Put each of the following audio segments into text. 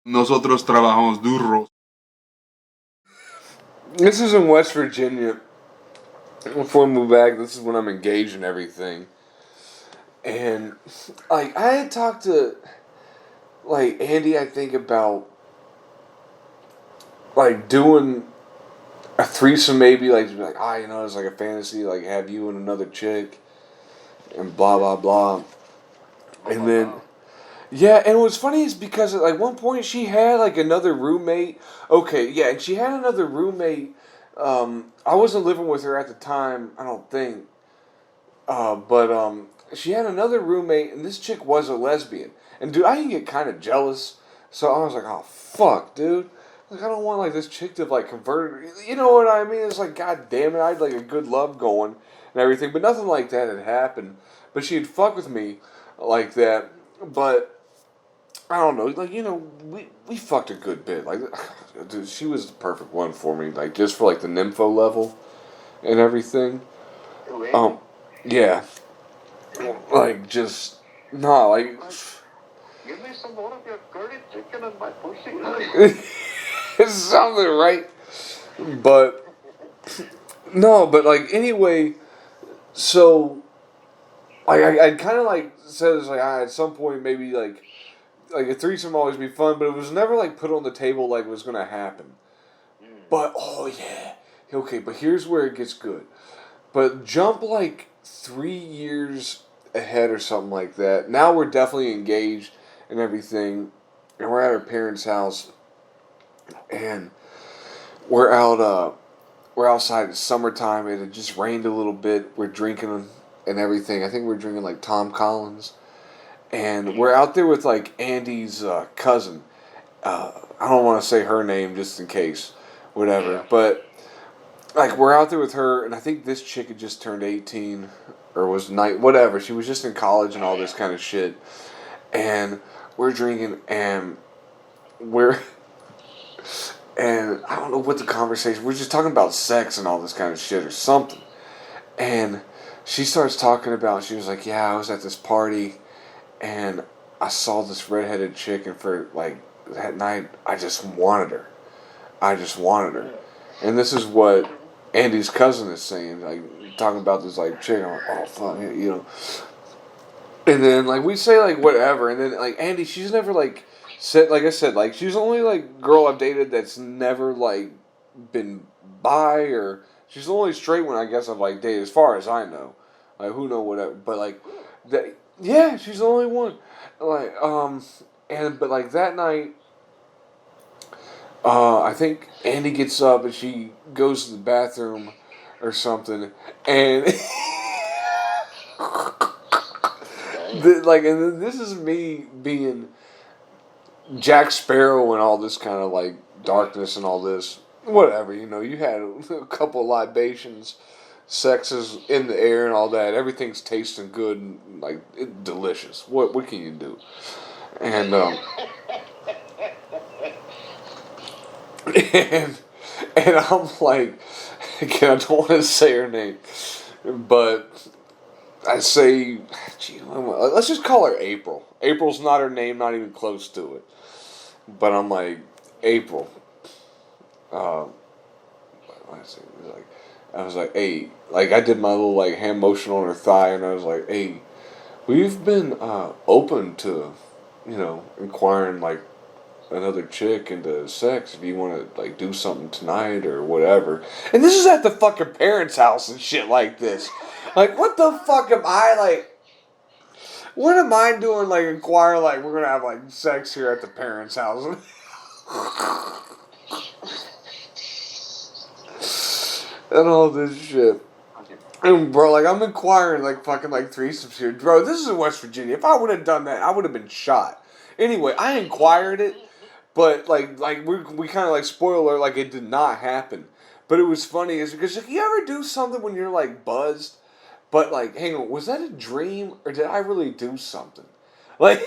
Nosotros Trabajamos Duro. This is in West Virginia. Before I move back, this is when I'm engaged and everything. And like I had talked to like Andy, I think about like doing a threesome, maybe like it's like a fantasy, like have you and another chick, and blah blah blah. And then yeah, and what's funny is because at like one point she had like another roommate. Okay, yeah, and she had another roommate. I wasn't living with her at the time, I don't think. But she had another roommate, and this chick was a lesbian. And dude, I can get kind of jealous. So I was like, oh fuck, dude. Like I don't want like this chick to like convert. You know what I mean? It's like, god damn it, I had like a good love going and everything, but nothing like that had happened. But she'd fuck with me like that. But I don't know, like we fucked a good bit. Like, dude, she was the perfect one for me. Like just for like the nympho level and everything. Yeah. Like, just, nah, like, Give me some more of your curry chicken and my pussy. it's something, right? But, no, but, like, anyway, so, like, I kind of, like, said it's like, at some point, maybe, like a threesome always be fun, but it was never, like, put on the table like it was going to happen. But, oh, yeah. Okay, but here's where it gets good. But jump, like, 3 years ahead or something like that. Now we're definitely engaged and everything, and we're at our parents' house, and we're out. We're outside. It's summertime. It had just rained a little bit. We're drinking and everything. I think we're drinking like Tom Collins, and we're out there with like Andy's cousin. I don't want to say her name just in case, whatever. But like we're out there with her, and I think this chick had just turned 18 or was whatever. She was just in college and all this kind of shit. And we're drinking, and and I don't know what the conversation. We're just talking about sex and all this kind of shit or something. And she starts talking about. She was like, "Yeah, I was at this party, and I saw this redheaded chick, and for like that night, I just wanted her. I just wanted her." And this is what Andy's cousin is saying, like talking about this like chick. I'm like, oh fuck, And then like we say like whatever, and then like Andy, she's never like said, like I said, like she's the only like girl I've dated that's never like been bi, or she's the only straight one I guess I've like dated as far as I know. Like who know whatever, but like that, yeah, she's the only one. Like and but like that night. I think Andy gets up and she goes to the bathroom or something, and and this is me being Jack Sparrow and all this kind of like darkness and all this, whatever. You had a couple of libations, sex is in the air and all that. Everything's tasting good and like delicious. What can you do? And And I'm like, again, I don't want to say her name, but I say, gee, let's just call her April. April's not her name, not even close to it. But I'm like, April. I was like, hey, like I did my little like hand motion on her thigh, and I was like, hey, we've been open to, inquiring like another chick into sex if you want to like do something tonight or whatever. And this is at the fucking parents' house and shit like this. Like what the fuck am I like? What am I doing like inquire like we're gonna have like sex here at the parents' house? And all this shit. And bro, like I'm inquiring like fucking like threesomes here. Bro, this is in West Virginia. If I would have done that, I would have been shot. Anyway, I inquired it. But like we kind of like spoiler like it did not happen. But it was funny is because like, you ever do something when you're like buzzed, but like hang on, was that a dream or did I really do something? Like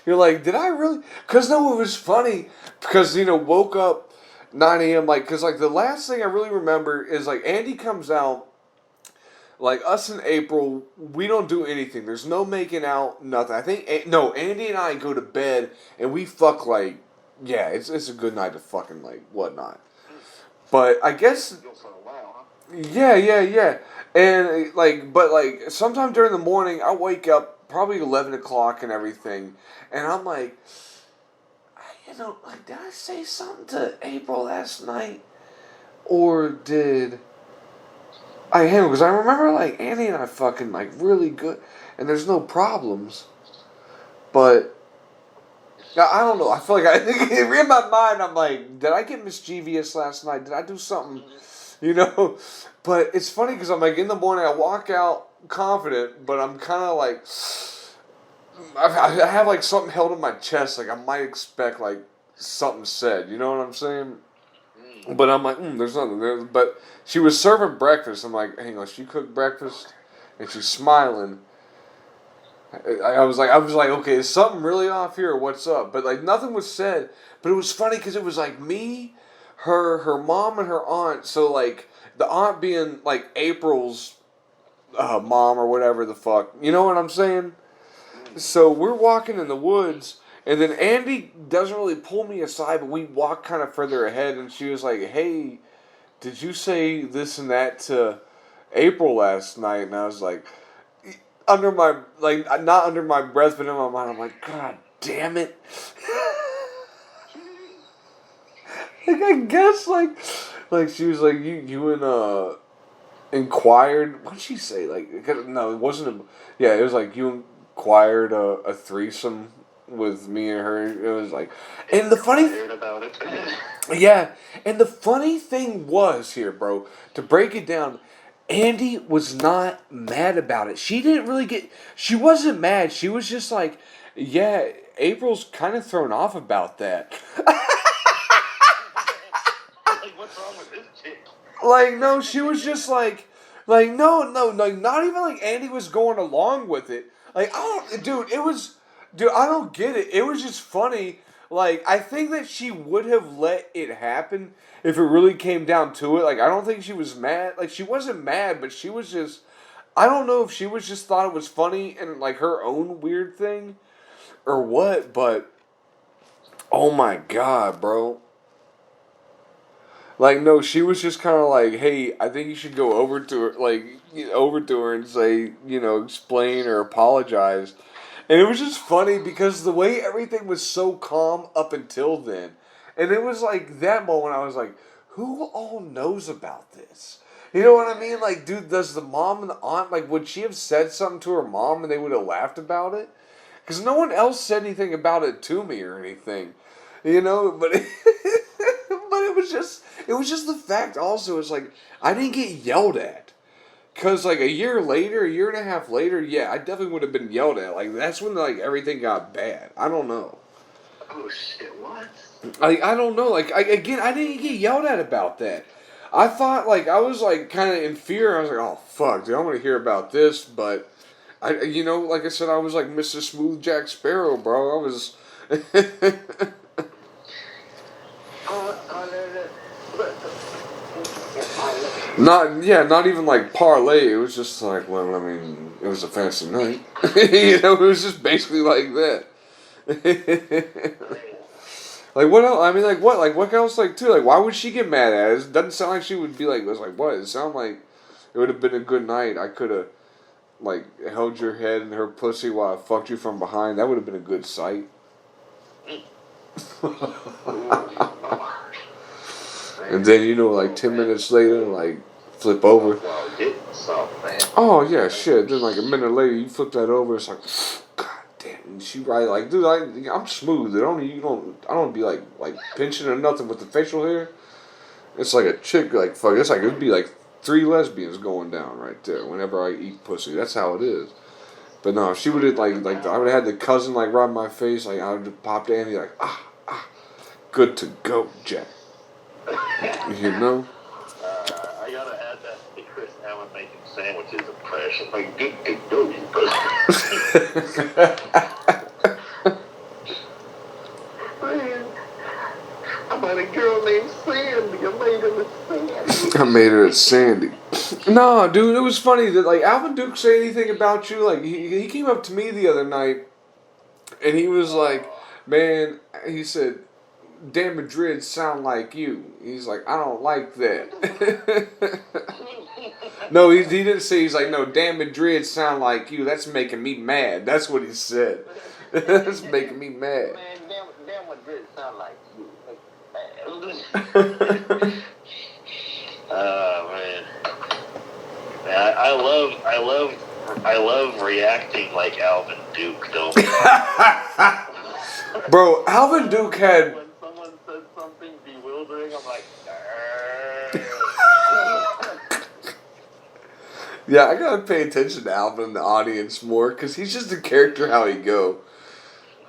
you're like, did I really? Because no, it was funny because woke up 9 a.m. like because like the last thing I really remember is like Andy comes out. like us in April, we don't do anything. There's no making out, nothing. I think no, Andy and I go to bed and we fuck like, yeah, it's a good night to fucking like whatnot. But I guess Go for a while, huh? yeah. And like, but like, sometime during the morning, I wake up probably 11 o'clock and everything, and I'm like, like, did I say something to April last night, or did I him? Because I remember like Andy and I fucking like really good, and there's no problems, but. I don't know. I feel like in my mind, I'm like, did I get mischievous last night? Did I do something, you know? But it's funny because I'm like, in the morning, I walk out confident, but I'm kind of like, I have like something held in my chest. Like I might expect like something said. You know what I'm saying? But I'm like, there's nothing there. But she was serving breakfast. I'm like, hang on, she cooked breakfast, and she's smiling. I was like, okay, is something really off here or what's up? But like nothing was said. But it was funny because it was like me, her mom, and her aunt. So like the aunt being like April's mom or whatever the fuck. You know what I'm saying? So we're walking in the woods, and then Andy doesn't really pull me aside, but we walk kind of further ahead, and she was like, "Hey, did you say this and that to April last night?" And I was like, under my, like, not under my breath, but in my mind, I'm like, God damn it. Like, I guess, like she was like, you inquired, what did she say? Like, no, it wasn't, yeah, it was like, you inquired a threesome with me and her. It was like, and the funny, About it. yeah, and the funny thing was here, bro, to break it down, Andy was not mad about it. She wasn't mad. She was just like, yeah, April's kind of thrown off about that. Like, what's wrong with this chick? Like, no, she was just like, no, like, not even like Andy was going along with it. Like, I don't get it. It was just funny. Like, I think that she would have let it happen if it really came down to it. Like, I don't think she was mad. Like, she wasn't mad, but she was just, I don't know if she was just thought it was funny and like her own weird thing or what, but oh my God, bro. Like, no, she was just kind of like, hey, I think you should go over to her, like, over to her and say, explain or apologize. And it was just funny because the way everything was so calm up until then. And it was like that moment I was like, who all knows about this? You know what I mean? Like, dude, does the mom and the aunt, like, would she have said something to her mom and they would have laughed about it? Because no one else said anything about it to me or anything. But but it was just the fact also, it's like, I didn't get yelled at. Because, like, a year and a half later, yeah, I definitely would have been yelled at. Like, that's when, like, everything got bad. I don't know. Oh shit! What? I don't know. Like, I didn't get yelled at about that. I thought, like, I was, like, kind of in fear. I was like, oh, fuck, dude, I'm going to hear about this. But, like I said, I was like Mr. Smooth Jack Sparrow, bro. I was... not even like parlay. It was just like, well, I mean, it was a fancy night. It was just basically like that. Like, what else? I mean, like, what? Like, what else, like, too? Like, why would she get mad at it? It doesn't sound like she would be like, it was like, what? It sounded like it would have been a good night. I could have, like, held your head in her pussy while I fucked you from behind. That would have been a good sight. And then, like, 10 minutes later, like, flip over. Oh, yeah, shit. Then, like, a minute later, you flip that over. It's like, God damn. And she right, like, dude, I'm smooth. I don't be, like pinching or nothing with the facial hair. It's like a chick, like, fuck. It's like, it'd be, like, 3 lesbians going down right there whenever I eat pussy. That's how it is. But no, if she would have, like, I would have had the cousin, like, rub my face. Like, I would have popped Andy, like, good to go, Jack. You know? I gotta add that to Chris Allen making sandwiches impression. Like, good to go. Man, I met a girl named Sandy. I made her a Sandy. I made her a Sandy. No, dude, it was funny that like Alvin Duke say anything about you. Like he came up to me the other night, and he was like, "Man," he said, "Dan Madrid sound like you." He's like, "I don't like that." No, he didn't say. He's like, "No, Dan Madrid sound like you. That's making me mad." That's what he said. That's making me mad. Man, damn Madrid sound like you. Oh man. Man, I love reacting like Alvin Duke, don't I? Bro, Alvin Duke had. When someone says something bewildering, I'm like, Yeah, I gotta pay attention to Alvin in the audience more, because he's just a character how he go.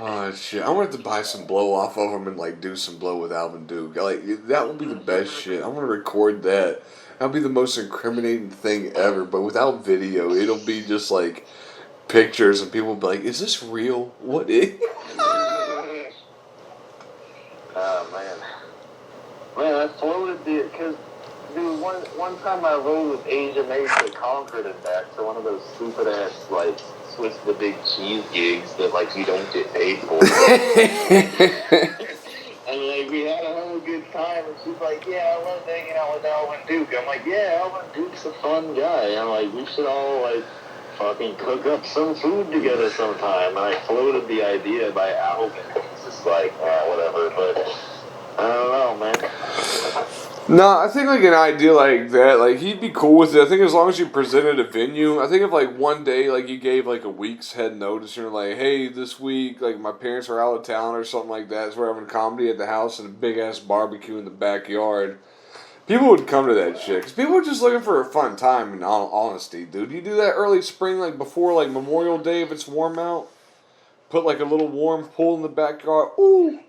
Oh, shit. I wanted to buy some blow off of him and, like, do some blow with Alvin Duke. Like, that would be the best shit. I want to record that. That'll be the most incriminating thing ever, but without video, it'll be just, like, pictures, and people will be like, is this real? What is... oh man. Man, I floated because dude, one time I rode with Asia Mace to Concord and back to one of those stupid ass like Swiss the Big Cheese gigs that like you don't get paid for. And like we had a whole good time, and she's like, "Yeah, I love hanging out with Alvin Duke." I'm like, "Yeah, Alvin Duke's a fun guy." I'm like, "We should all like fucking cook up some food together sometime." And I floated the idea by Alvin. He's just like, whatever. But I don't know, man. No, I think like an idea like that, like he'd be cool with it. I think as long as you presented a venue. I think if like one day like you gave like a week's head notice, you're like, hey, this week like my parents are out of town or something like that, so we're having comedy at the house and a big ass barbecue in the backyard. People would come to that shit because people are just looking for a fun time. In all honesty, dude, you do that early spring like before like Memorial Day if it's warm out. Put like a little warm pool in the backyard. Ooh.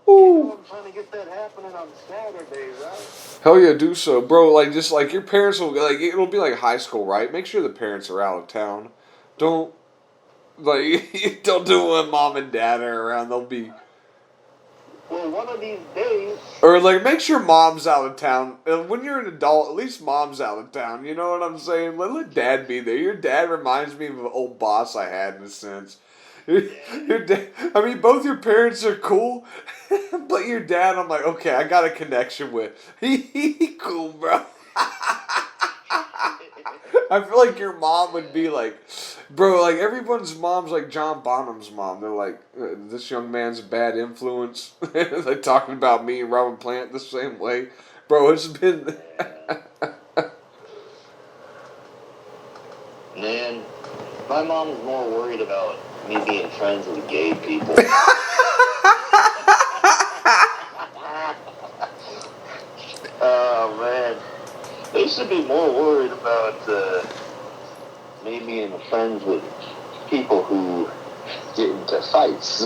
Ooh. I'm trying to get that happening on Saturdays, right? Hell yeah, do so, bro. Like, just like your parents will like it'll be like high school, right? Make sure the parents are out of town. Don't like don't do it when mom and dad are around. They'll be Well, one of these days. or like make sure mom's out of town. When you're an adult, at least mom's out of town. You know what I'm saying? Let dad be there. Your dad reminds me of an old boss I had in a sense. Your dad, I mean, both your parents are cool, but your dad, I'm like, okay, I got a connection with. He cool, bro. I feel like your mom would be like, bro, like everyone's mom's like John Bonham's mom. They're like, this young man's a bad influence. They're talking about me and Robin Plant the same way. Bro, it's been... Man, my mom's more worried about me being friends with gay people. Oh man, they should be more worried about me being friends with people who get into fights.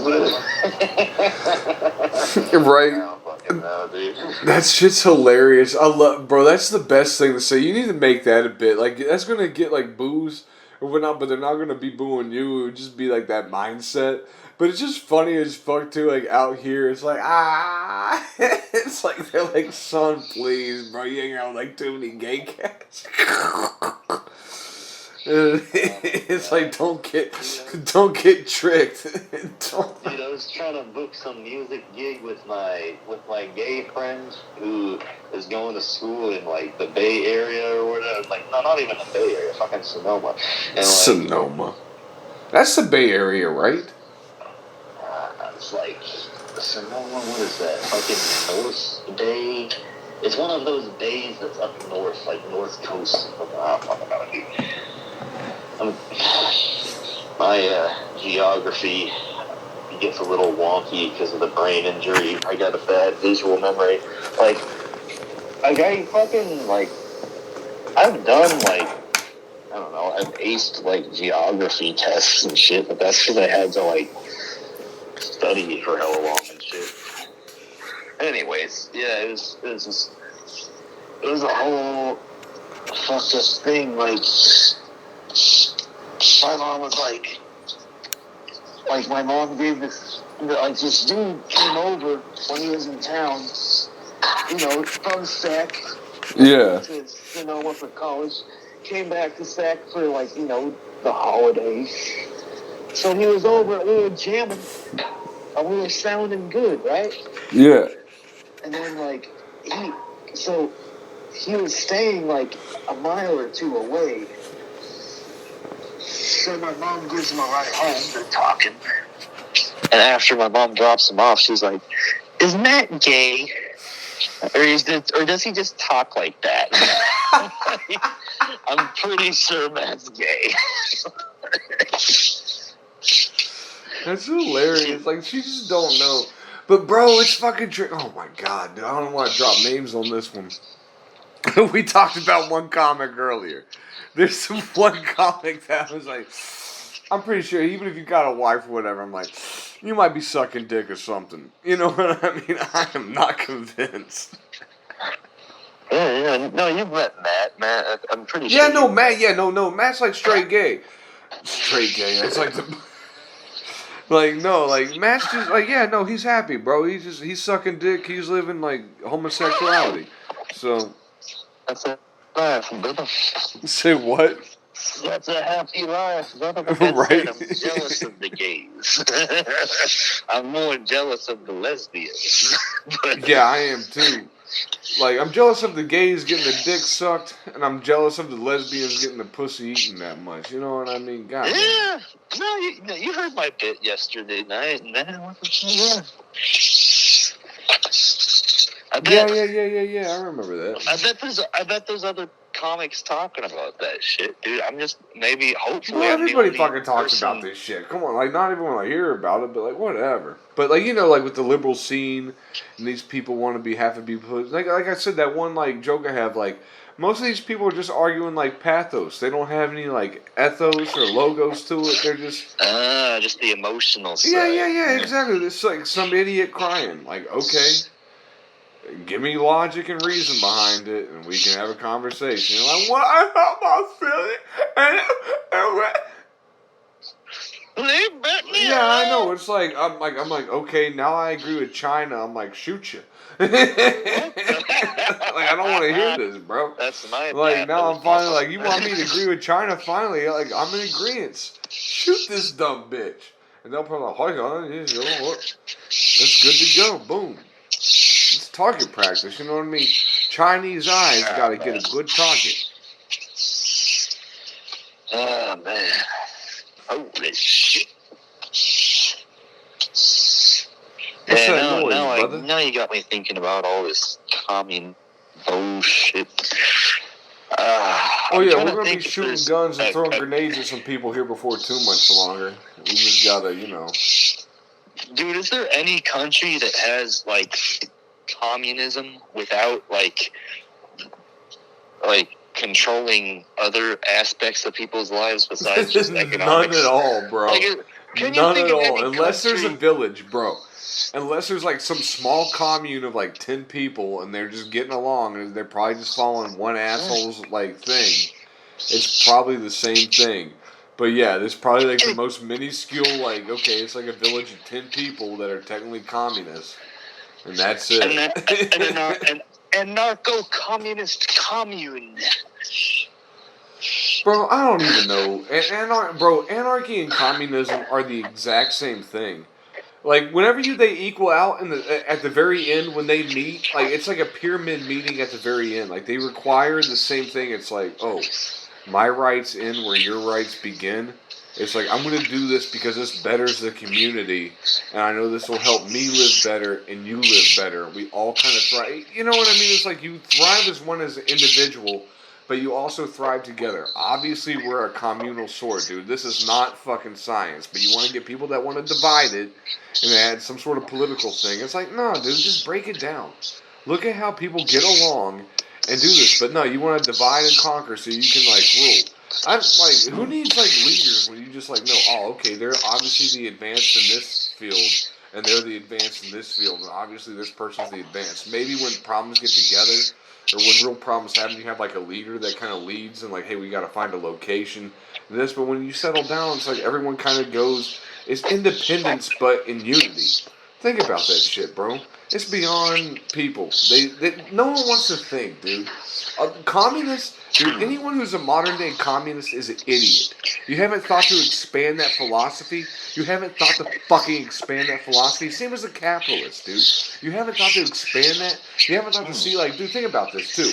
Right. I don't fucking know, dude. That shit's hilarious. I love, bro. That's the best thing to say. You need to make that a bit. Like that's gonna get like boos or whatnot, but they're not gonna be booing you. It would just be like that mindset. But it's just funny as fuck too. Like out here, it's like it's like they're like, son, please, bro. You hang out with like too many gay cats. It's like don't get tricked. Don't. Dude, I was trying to book some music gig with my gay friend who is going to school in like the Bay Area or whatever. Like no, not even the Bay Area, fucking Sonoma. And, like, Sonoma. That's the Bay Area, right? It's like Sonoma. What is that? Fucking North Bay. It's one of those bays that's up north, like North Coast. I don't know, dude. My geography gets a little wonky because of the brain injury. I got a bad visual memory. Like I fucking like I've done like I don't know. I've aced like geography tests and shit, but that's because I had to like study for hella long and shit. Anyways, yeah, it was a whole fuck this thing. Like my mom was like my mom gave this dude came over when he was in town, you know, from Sac, Yeah. Went for college, came back to Sac for the holidays. So he was over and we were jamming, and we were sounding good, right? Yeah. And then he was staying like a mile or two away. So my mom gives him a ride home. They're talking. And after my mom drops him off, she's like, "Is Matt gay? Or does he just talk like that?" I'm pretty sure Matt's gay. That's hilarious. Like, she just don't know. But, bro, it's fucking true. Oh, my God, dude. I don't want to drop names on this one. We talked about one comic earlier. There's some one comic that was like, I'm pretty sure, even if you got a wife or whatever, I'm like, you might be sucking dick or something. You know what I mean? I am not convinced. Yeah. No, you've met Matt. Matt, I'm pretty sure. Yeah, no, Matt. Yeah, no. Matt's like straight gay. Straight gay. It's like the... Like, no, like, Matt's just, like, yeah, no, he's happy, bro. He's sucking dick. He's living, like, homosexuality. So. That's a life, brother. Say what? That's a happy life, brother. Right. I'm jealous of the gays. I'm more jealous of the lesbians. Yeah, I am, too. Like, I'm jealous of the gays getting the dick sucked, and I'm jealous of the lesbians getting the pussy eaten that much. You know what I mean? God. Yeah. No, you heard my bit yesterday night, man. What the hell? Yeah. I remember that. I bet there's other comics talking about that shit, dude. I'm just hopefully. Well, everybody I'm the fucking talks about this shit. Come on, like, not everyone will hear about it, but like, whatever. But like, like with the liberal scene, and these people want to have to be put. Like I said, that one like joke I have, like, most of these people are just arguing like pathos. They don't have any like ethos or logos to it. They're just the emotional side. Yeah, exactly. It's like some idiot crying. Like, okay. Give me logic and reason behind it, and we can have a conversation. You're like, what? I thought about Philly. Yeah, I know. It's like I'm like, okay, now I agree with China. I'm like, shoot you. Like, I don't want to hear this, bro. That's my like now I'm finally like, you want me to agree with China? Finally, like, I'm in agreement. Shoot this dumb bitch, and they'll probably like, it's good to go. Boom. It's target practice, you know what I mean? Chinese eyes gotta get a good target. Oh, man. Holy shit. What's that noise, brother? Now you got me thinking about all this commune bullshit. We're gonna be shooting guns and throwing grenades at some people here before too much longer. We just gotta, Dude, is there any country that has, like, communism without like controlling other aspects of people's lives besides just economics? None at all, bro. None at all. Unless country? There's a village, bro. Unless there's like some small commune of like 10 people and they're just getting along and they're probably just following one asshole's like thing. It's probably the same thing. But yeah, there's probably like the most minuscule, like, okay, it's like a village of 10 people that are technically communists. And that's it. And narco-communist commune. Bro, I don't even know. Anarchy and communism are the exact same thing. Like, whenever they equal out at the very end when they meet, like, it's like a pyramid meeting at the very end. Like, they require the same thing. It's like, oh, my rights end where your rights begin. It's like, I'm going to do this because this betters the community, and I know this will help me live better, and you live better. We all kind of thrive. You know what I mean? It's like you thrive as one as an individual, but you also thrive together. Obviously, we're a communal sort, dude. This is not fucking science, but you want to get people that want to divide it and add some sort of political thing. It's like, no, dude, just break it down. Look at how people get along and do this. But no, you want to divide and conquer so you can, like, rule. I'm like, who needs like leaders when you just like know? Oh, okay, they're obviously the advanced in this field, and they're the advanced in this field, and obviously this person's the advanced. Maybe when problems get together, or when real problems happen, you have like a leader that kind of leads and like, hey, we got to find a location. And but when you settle down, it's like everyone kind of goes. It's independence, but in unity. Think about that shit, bro. It's beyond people. No one wants to think, dude. Communists, dude. Anyone who's a modern day communist is an idiot. You haven't thought to expand that philosophy. You haven't thought to fucking expand that philosophy. Same as a capitalist, dude. You haven't thought to expand that. You haven't thought to see, like, dude. Think about this too.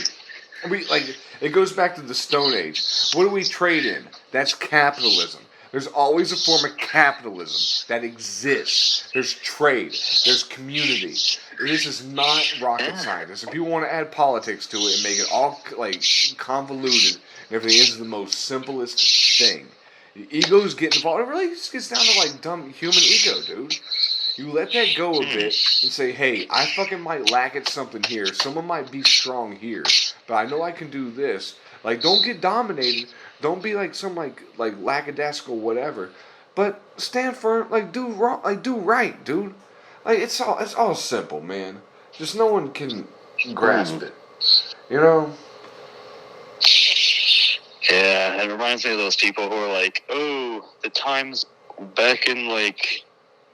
It goes back to the Stone Age. What do we trade in? That's capitalism. There's always a form of capitalism that exists. There's trade. There's community. This is not rocket science. If people want to add politics to it and make it all like convoluted and everything, is the most simplest thing. The egos get involved. It really just gets down to like dumb human ego, dude. You let that go a bit and say, hey, I fucking might lack at something here. Someone might be strong here, but I know I can do this. Like, don't get dominated. Don't be like some like lackadaisical whatever. But stand firm. Like, do wrong. Like, do right, dude. Like, it's all simple, man. Just no one can grasp it. You know? Yeah, it reminds me of those people who are like, oh, the times back in like,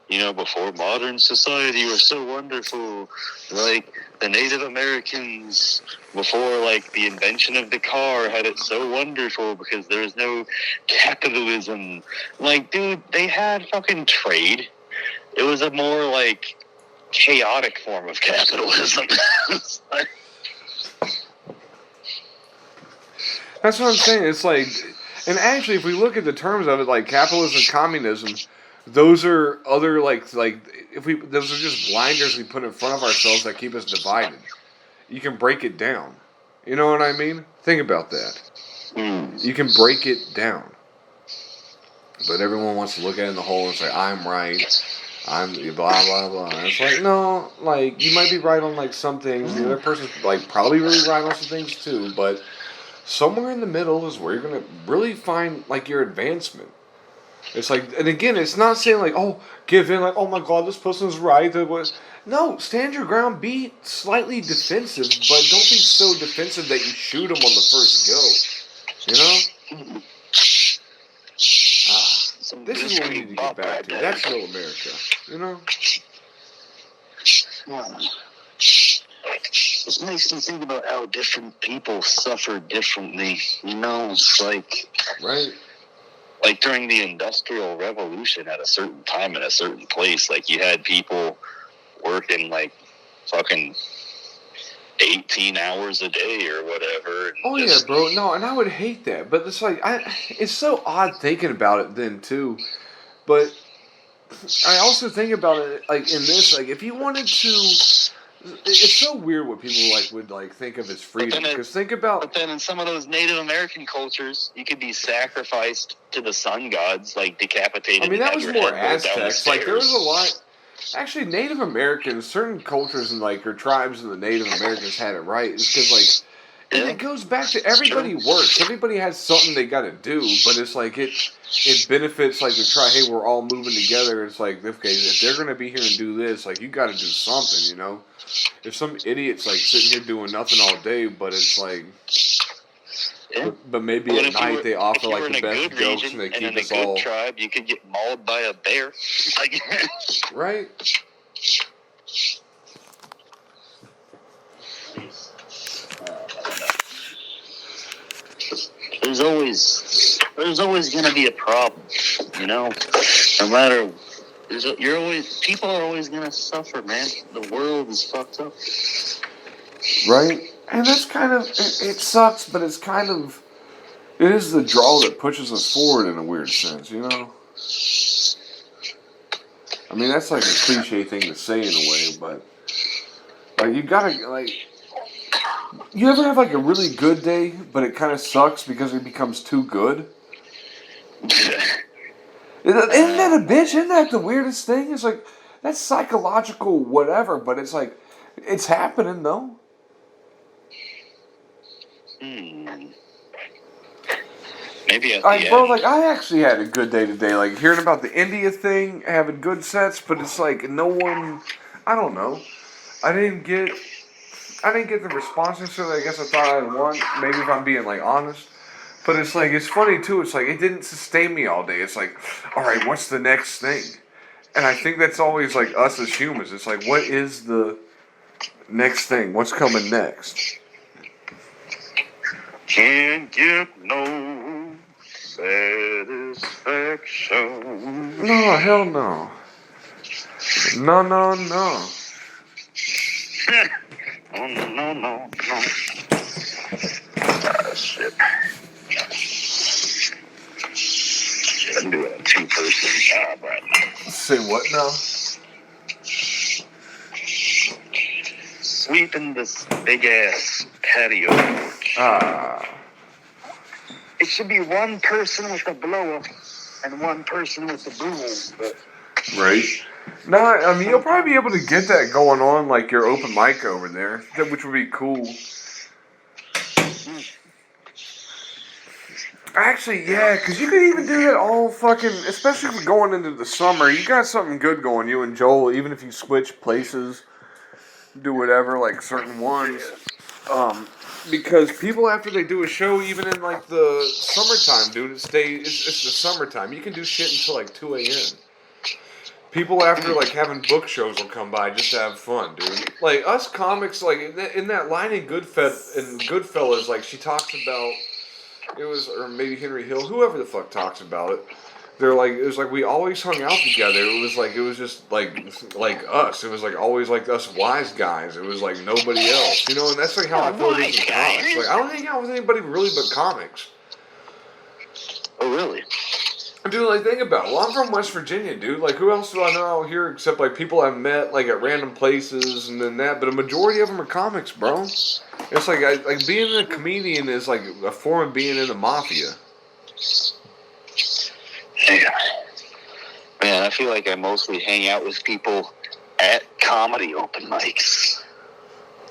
you know, before modern society were so wonderful. Like, the Native Americans, before, like, the invention of the car had it so wonderful because there was no capitalism. Like, dude, they had fucking trade. It was a more, like, chaotic form of capitalism. That's what I'm saying. It's like, and actually, if we look at the terms of it, like capitalism, communism, those are other those are just blinders we put in front of ourselves that keep us divided. You can break it down. You know what I mean? Think about that. You can break it down. But everyone wants to look at it in the whole and say, I'm right. I'm blah, blah, blah. And it's like, no, like, you might be right on, like, some things. The other person's, like, probably really right on some things, too. But somewhere in the middle is where you're going to really find, like, your advancement. It's like, and again, it's not saying like, oh, give in, like, oh my god, this person's right. No, stand your ground, be slightly defensive, but don't be so defensive that you shoot them on the first go. You know? This is what we need to get back to. That's real America. You know? It makes me think about how different people suffer differently. You know, it's like... Right. Like during the Industrial Revolution at a certain time in a certain place, like you had people working like fucking 18 hours a day or whatever. Oh yeah, bro. No, and I would hate that. But it's like, it's so odd thinking about it then too. But I also think about it like in this, like if you wanted to... It's so weird what people would think of as freedom. Because think about... But then in some of those Native American cultures, you could be sacrificed to the sun gods, like decapitated. I mean, that was more Aztecs. Like there was a lot... Actually, Native Americans, certain cultures and or tribes in the Native Americans had it right. It's because and it goes back to everybody works. Everybody has something they got to do, but it's like it benefits to try. Hey, we're all moving together. It's like, okay, if they're gonna be here and do this, you got to do something, you know. If some idiot's sitting here doing nothing all day, but it's like, but maybe at night they offer the best jokes and they keep us all. Tribe, you could get mauled by a bear, right? There's always going to be a problem, you know. No matter, people are always going to suffer, man. The world is fucked up, right? And that's kind of it sucks, but it's kind of it is the draw that pushes us forward in a weird sense, you know. I mean, that's like a cliche thing to say in a way, but you gotta You ever have a really good day, but it kind of sucks because it becomes too good? Isn't that a bitch? Isn't that the weirdest thing? It's like, that's psychological whatever, but it's like, it's happening though. Maybe at the end. Bro, I actually had a good day today. Hearing about the India thing, having good sets, but it's no one, I don't know. I didn't get the responses to it I guess I thought I'd want. Maybe if I'm being honest. But it's funny too. It's it didn't sustain me all day. It's all right, what's the next thing? And I think that's always like us as humans. It's like, what is the next thing? What's coming next? Can't get no satisfaction. No, hell no. No, no, no. Oh, no. Shit. I'm doing a 2-person job right now. Say what now? Sweeping this big ass patio. It should be one person with a blower and one person with the broom. But right. No, I mean, you'll probably be able to get that going on, like your open mic over there, which would be cool. Actually, yeah, because you could even do that all fucking, especially if we're going into the summer. You got something good going, you and Joel, even if you switch places, do whatever, like certain ones. Because people, after they do a show, even in like the summertime, dude, it's the summertime. You can do shit until like 2 a.m. People after like having book shows will come by just to have fun, dude. Like us comics, like in that line in Goodfellas, like she talks about it was, or maybe Henry Hill, whoever the fuck talks about it. They're like, it was like we always hung out together. It was just like us. It was like always like us wise guys. It was like nobody else, you know. And that's like how I feel it is with comics. Like I don't hang out with anybody really but comics. oh, really? Dude, like, think about it. Well, I'm from West Virginia, dude. Like, who else do I know out here except, like, people I've met, like, at random places and then that. But a majority of them are comics, bro. It's like, being a comedian is, like, a form of being in the mafia. Yeah. Man, I feel like I mostly hang out with people at comedy open mics.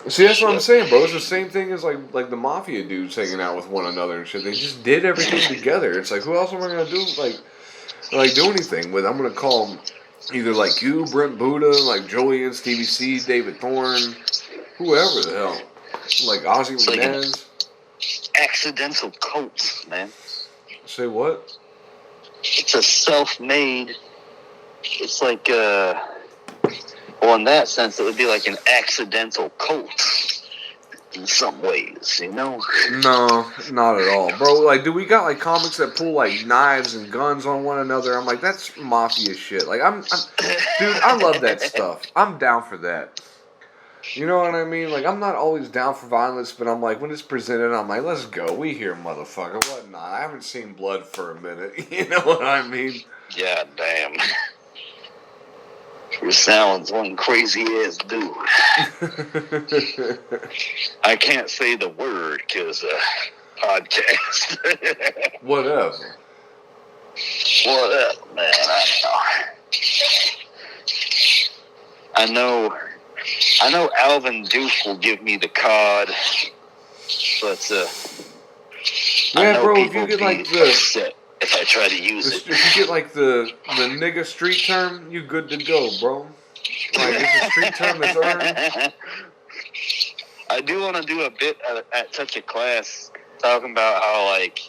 See, that's what I'm saying, bro. It's the same thing as, like the mafia dudes hanging out with one another and shit. They just did everything together. It's like, who else am I going to do, do anything with? I'm going to call them either, like, you, Brent Buddha, like, Julian, Stevie C, David Thorne, whoever the hell. Like, Ozzy Menez. Like accidental cult, man. Say what? It's a self-made, it's like, well, in that sense, it would be like an accidental cult in some ways, you know? No, not at all. Bro, like, do we got, like, comics that pull, like, knives and guns on one another? I'm like, that's mafia shit. Like, dude, I love that stuff. I'm down for that. You know what I mean? Like, I'm not always down for violence, but I'm like, when it's presented, I'm like, let's go. We here, motherfucker. What not? I haven't seen blood for a minute. You know what I mean? Yeah, damn. You sounds one crazy ass dude. I can't say the word because podcast. Whatever. Whatever, man. I know Alvin Duke will give me the card, but yeah, bro. If you get like upset if I try to use it. If you get like the nigga street term, you good to go, bro. Like it's a street term that's earned. I do want to do a bit at Touch of Class, talking about how like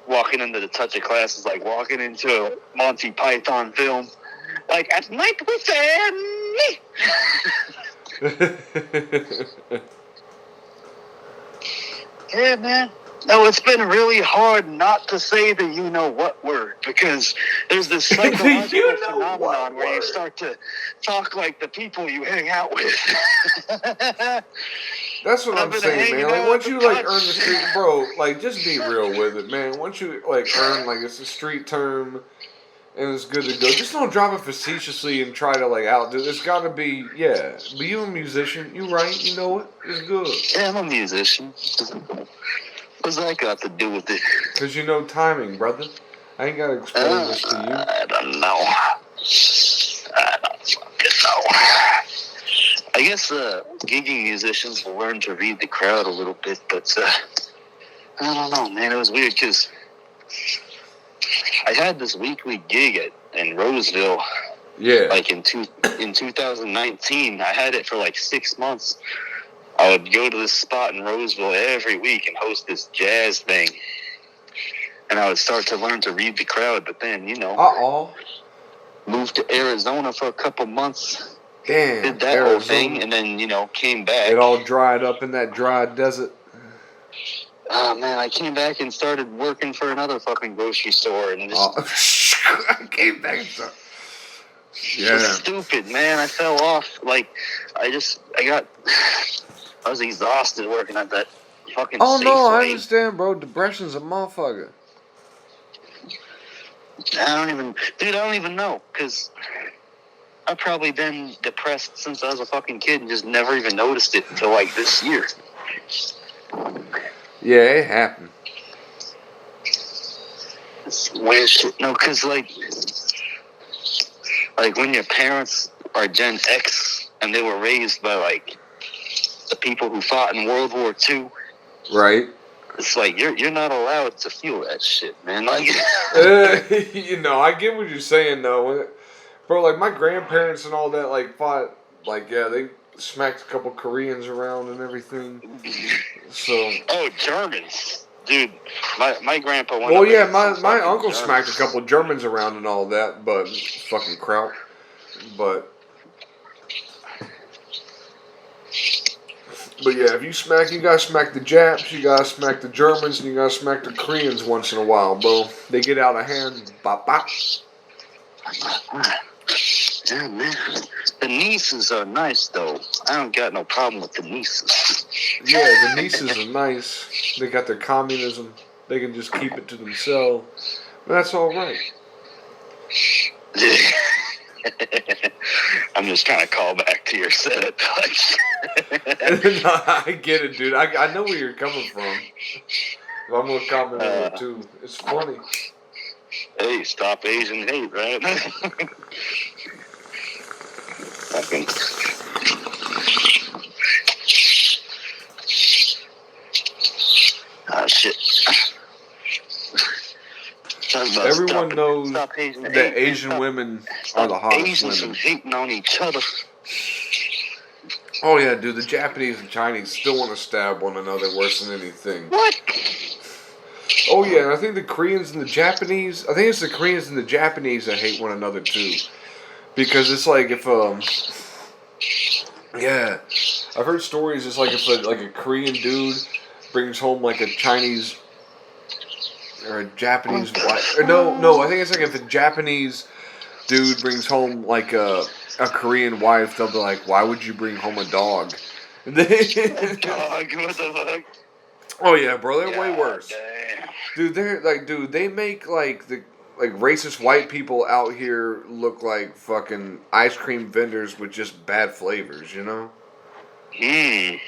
walking into the Touch of Class is like walking into a Monty Python film. Like at night with me. Yeah, man. No, it's been really hard not to say the you-know-what word, because there's this psychological phenomenon where you start to talk like the people you hang out with. That's what I'm saying, man. Like, once you, like, earn the street, bro, like, just be real with it, man. Once you, like, earn, like, it's a street term and it's good to go, just don't drop it facetiously and try to, like, outdo it. It's got to be, yeah. But you a musician. You right. You know it. It's good. Yeah, I'm a musician. What's that got to do with it? Because you know timing, brother. I ain't got to explain this to you. I don't know. I don't fucking know. I guess gigging musicians will learn to read the crowd a little bit, but I don't know, man. It was weird because I had this weekly gig in Roseville. Yeah. Like in 2019, I had it for like 6 months. I would go to this spot in Roseville every week and host this jazz thing. And I would start to learn to read the crowd, but then, you know. moved to Arizona for a couple months. Damn. Did that whole thing, and then, came back. It all dried up in that dry desert. Oh, man, I came back and started working for another fucking grocery store. And just, I came back. Yeah. Stupid, man. I fell off. Like, I was exhausted working at that fucking Oh, no, I Safeway. understand, bro. Depression's a motherfucker. I don't even know, because I've probably been depressed since I was a fucking kid and just never even noticed it until, like, this year. Yeah, it happened. It's weird shit. No, because, like, when your parents are Gen X and they were raised by, like, the people who fought in World War II. Right. It's like, you're not allowed to feel that shit, man. Like, I get what you're saying, though. Bro, like, my grandparents and all that, like, fought, like, yeah, they smacked a couple Koreans around and everything. So. Oh, Germans. Dude, my grandpa went Well, up yeah, against my some uncle fucking smacked a couple Germans around and all that, but fucking kraut. But yeah, if you gotta smack the Japs, you gotta smack the Germans, and you gotta smack the Koreans once in a while, bro. They get out of hand, bop bop. Yeah, man. The nieces are nice, though. I don't got no problem with the nieces. Yeah, the nieces are nice. They got their communism. They can just keep it to themselves. But that's all right. I'm just trying to call back to your setup. No, I get it, dude. I know where you're coming from. I'm gonna comment on it too. It's funny. Hey, stop Asian hate, right? Fucking. Oh, shit. Everyone knows that Asian women are the hottest Asians women. hating on each other. Oh yeah, dude. The Japanese and Chinese still want to stab one another worse than anything. What? Oh yeah, and I think the Koreans and the Japanese. I think it's the Koreans and the Japanese that hate one another too, because it's like if yeah, I've heard stories. It's like if a Korean dude brings home like a Chinese or a Japanese wife. Or no, I think it's like if a Japanese dude brings home like a Korean wife, they'll be like, "Why would you bring home a dog?" Dog, what the fuck? Oh yeah, bro, they're way God worse. Damn. Dude, they make like racist white people out here look like fucking ice cream vendors with just bad flavors, you know? I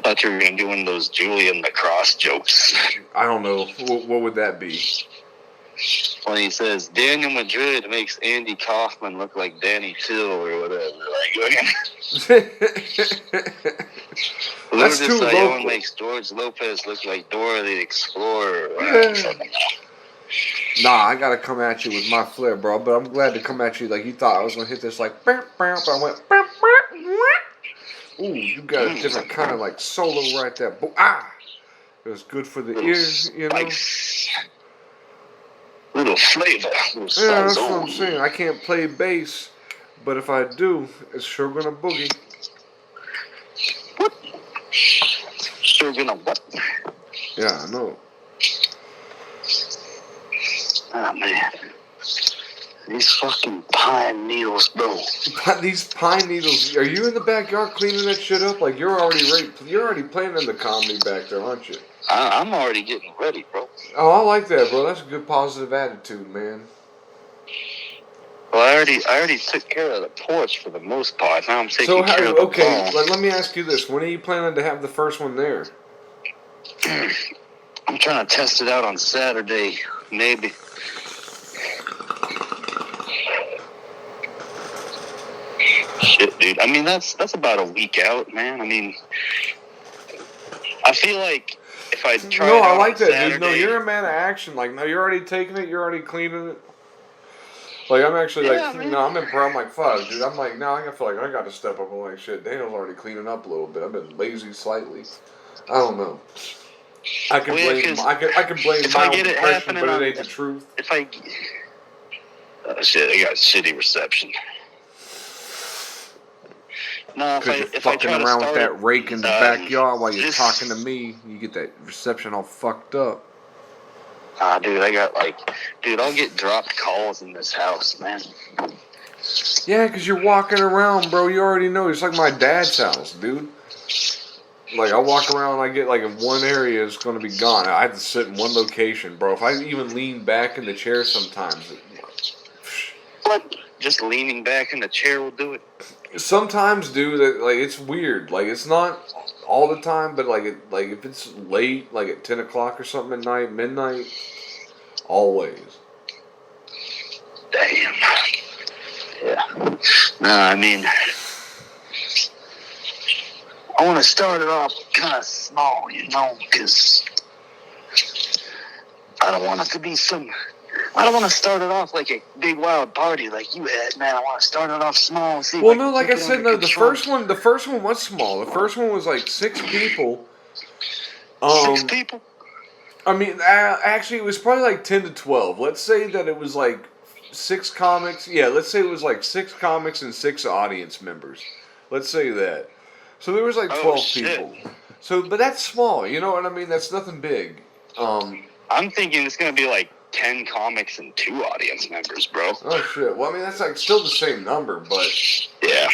thought you were going to doing those Julian Lacrosse jokes. I don't know. What would that be? When he says, Daniel Madrid makes Andy Kaufman look like Danny Till or whatever. That's too local. Makes George Lopez look like Dora the Explorer. Yeah. Nah, I gotta come at you with my flair, bro. But I'm glad to come at you like you thought I was gonna hit this like, but I went. Ooh, you got a different kind of like solo right there. It was good for the ears, you know. Little flavor. Yeah, that's what I'm saying. I can't play bass, but if I do, it's sure gonna boogie. What? Sure gonna what? Yeah, I know. Oh man. These fucking pine needles, bro. These pine needles. Are you in the backyard cleaning that shit up? Like you're already planning the comedy back there, aren't you? I'm already getting ready, bro. Oh, I like that, bro. That's a good positive attitude, man. Well, I already took care of the porch for the most part. Now I'm taking care of the okay, let me ask you this. When are you planning to have the first one there? I'm trying to test it out on Saturday, maybe. Shit, dude. I mean, that's about a week out, man. I mean, I feel like if I try it out I like on that, Saturday, dude. No, you're a man of action. Like, no, you're already taking it. You're already cleaning it. Like, I'm actually I'm like, fuck, dude. I'm like, I feel like I got to step up. I'm like, shit, Daniel's already cleaning up a little bit. I've been lazy slightly. I don't know. I can blame my own depression, but it ain't the truth. Shit, I got shitty reception. No, Because you're if I fucking try to around with start that rake in the backyard while you're this- talking to me, you get that reception all fucked up. Dude, I'll get dropped calls in this house, man. Yeah, because you're walking around, bro. You already know. It's like my dad's house, dude. Like, I walk around and I get, like, if one area is going to be gone, I have to sit in one location, bro. If I even lean back in the chair sometimes. What? Just leaning back in the chair will do it? Sometimes, dude, like, it's weird. Like, it's not all the time, but, like, if it's late, like at 10 o'clock or something at night, midnight, always. Damn. Yeah. No, I mean, I want to start it off kind of small, because I don't want it to be I don't want to start it off like a big wild party like you had, man. I want to start it off small. See well, no, like I said, no. The first one was small. The first one was like 6 people. 6 people. I mean, actually, it was probably like 10 to 12. Let's say that it was like 6 comics. Yeah, let's say it was like 6 comics and 6 audience members. Let's say that. So there was like 12 people. So, but that's small. You know what I mean? That's nothing big. I'm thinking it's gonna be like 10 comics and 2 audience members, bro. Oh shit. Well, I mean, that's like still the same number, but yeah.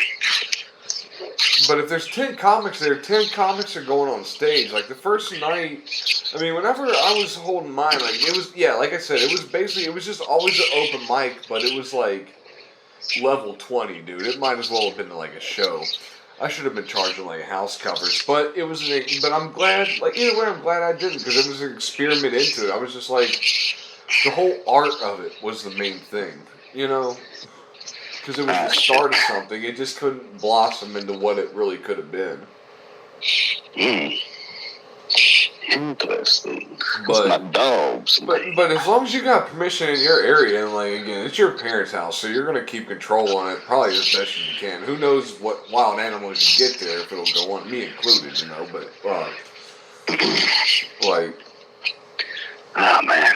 But if there's 10 comics there, 10 comics are going on stage. Like the first night, I mean, whenever I was holding mine, like it was, yeah, like I said, it was just always an open mic, but it was like level 20, dude. It might as well have been like a show. I should have been charging like house covers, but it was. But I'm glad, like either way, I'm glad I didn't because it was an experiment into it. I was just like, the whole art of it was the main thing, you know. Because it was the start of something. It just couldn't blossom into what it really could have been. Interesting. But my dogs. But as long as you got permission in your area, and like again, it's your parents' house, so you're gonna keep control on it probably as best as you can. Who knows what wild animals you get there if it'll go on, me included, you know. But like, oh man,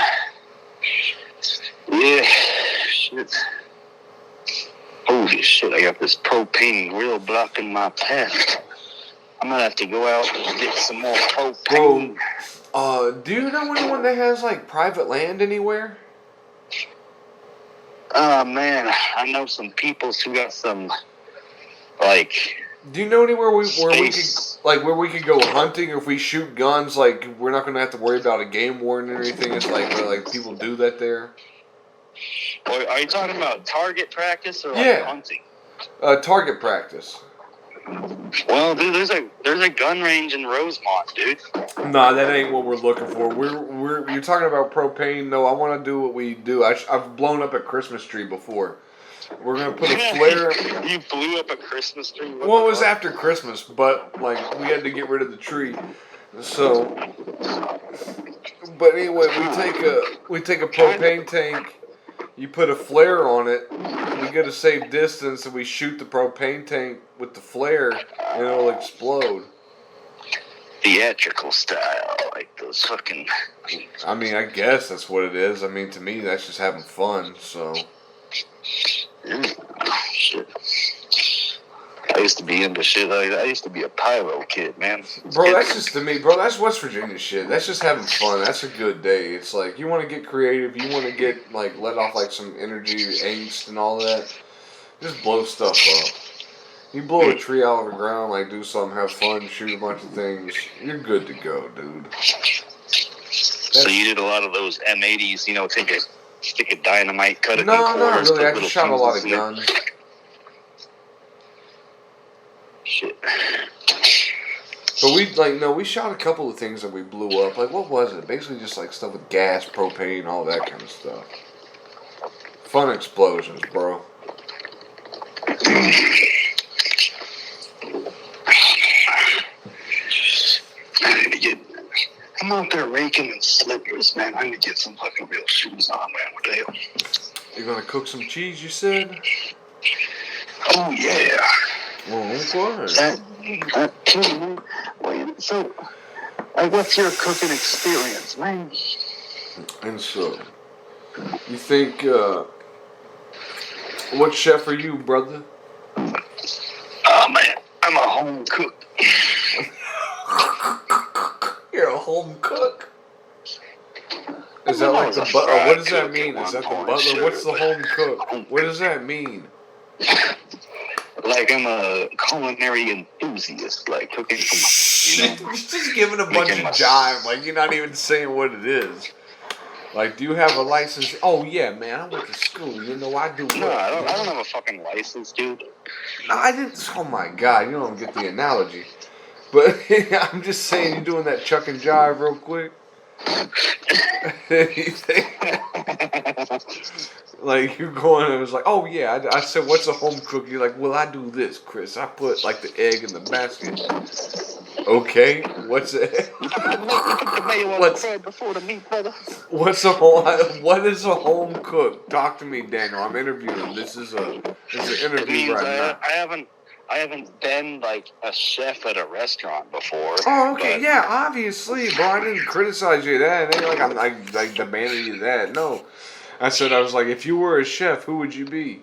yeah, shit. Holy shit, I got this propane grill blocking my path. I'm gonna have to go out and get some more propane. Bro, do you know anyone that has, like, private land anywhere? Oh, man, I know some people who got some, like... Do you know anywhere where we could go hunting, or if we shoot guns, like, we're not gonna have to worry about a game warden or anything? It's like, like people do that there? Are you talking about target practice or like hunting? Target practice. Well, dude, there's a gun range in Rosemont, dude. Nah, that ain't what we're looking for. You're talking about propane. No, I want to do what we do. I've blown up a Christmas tree before. We're gonna put a flare. You blew up a Christmas tree? Well, it was after Christmas, but like we had to get rid of the tree. So, but anyway, we take a propane tank. You put a flare on it. We get a safe distance, and we shoot the propane tank with the flare, and it'll explode. Theatrical style, like those fucking... I mean, I guess that's what it is. I mean, to me, that's just having fun, so... Shit. I used to be into shit like that. I used to be a pyro kid, man. Bro, that's just to me, bro, that's West Virginia shit. That's just having fun. That's a good day. It's like, you want to get creative, you want to get, like, let off, like, some energy, angst, and all that. Just blow stuff up. You blow a tree out of the ground, like, do something, have fun, shoot a bunch of things, you're good to go, dude. So you did a lot of those M80s, you know, take a stick of dynamite, cut it in quarters. No, not really. I just shot a lot of guns. Shit. But we shot a couple of things that we blew up. Like, what was it? Basically just like stuff with gas, propane, all that kind of stuff. Fun explosions, bro. I'm out there raking in slippers, man. I need to get some fucking real shoes on, man. What the hell? You're gonna cook some cheese, you said? Oh, yeah. Well, okay. That too, man. Wait, so, like, what's your cooking experience, man? And so, you think, What chef are you, brother? Oh man, I'm a home cook. You're a home cook? Is that like the butler? What does that mean? Is that the butler? What's the home cook? What does that mean? Like I'm a culinary enthusiast, like cooking from, You're just giving a bunch of jive. Like you're not even saying what it is. Like, do you have a license? Oh yeah, man, I went to school. You know, I do. No, I don't have a fucking license, dude. No, I didn't. Oh my god, you don't get the analogy. But I'm just saying, you're doing that chuck and jive real quick. Like you're going and it was like, oh yeah, I said, what's a home cook? You're like, well, I do this, Chris. I put like the egg in the basket. Okay, what's it? What's a home? What is a home cook? Talk to me, Daniel. I'm interviewing. This is an interview right now. I haven't been like a chef at a restaurant before. Oh, okay, yeah, obviously, bro. I didn't criticize you that. It ain't like I'm like demanding you that. No, I said I was like, if you were a chef, who would you be?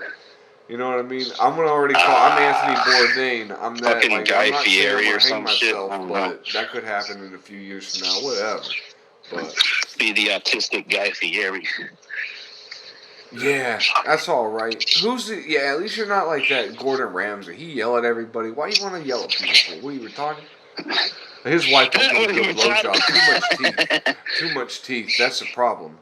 You know what I mean? I'm gonna already call. I'm Anthony Bourdain. I'm that. Fucking Like, Guy I'm not saying Fieri I'm or gonna hang some shit. myself, but that could happen in a few years from now. Whatever. But be the autistic Guy Fieri. yeah, that's all right. Who's the? Yeah, at least you're not like that Gordon Ramsay. He yell at everybody. Why you want to yell at people for? What, you were talking? His wife don't do a good blowjob. Too much teeth. Too much teeth. That's the problem.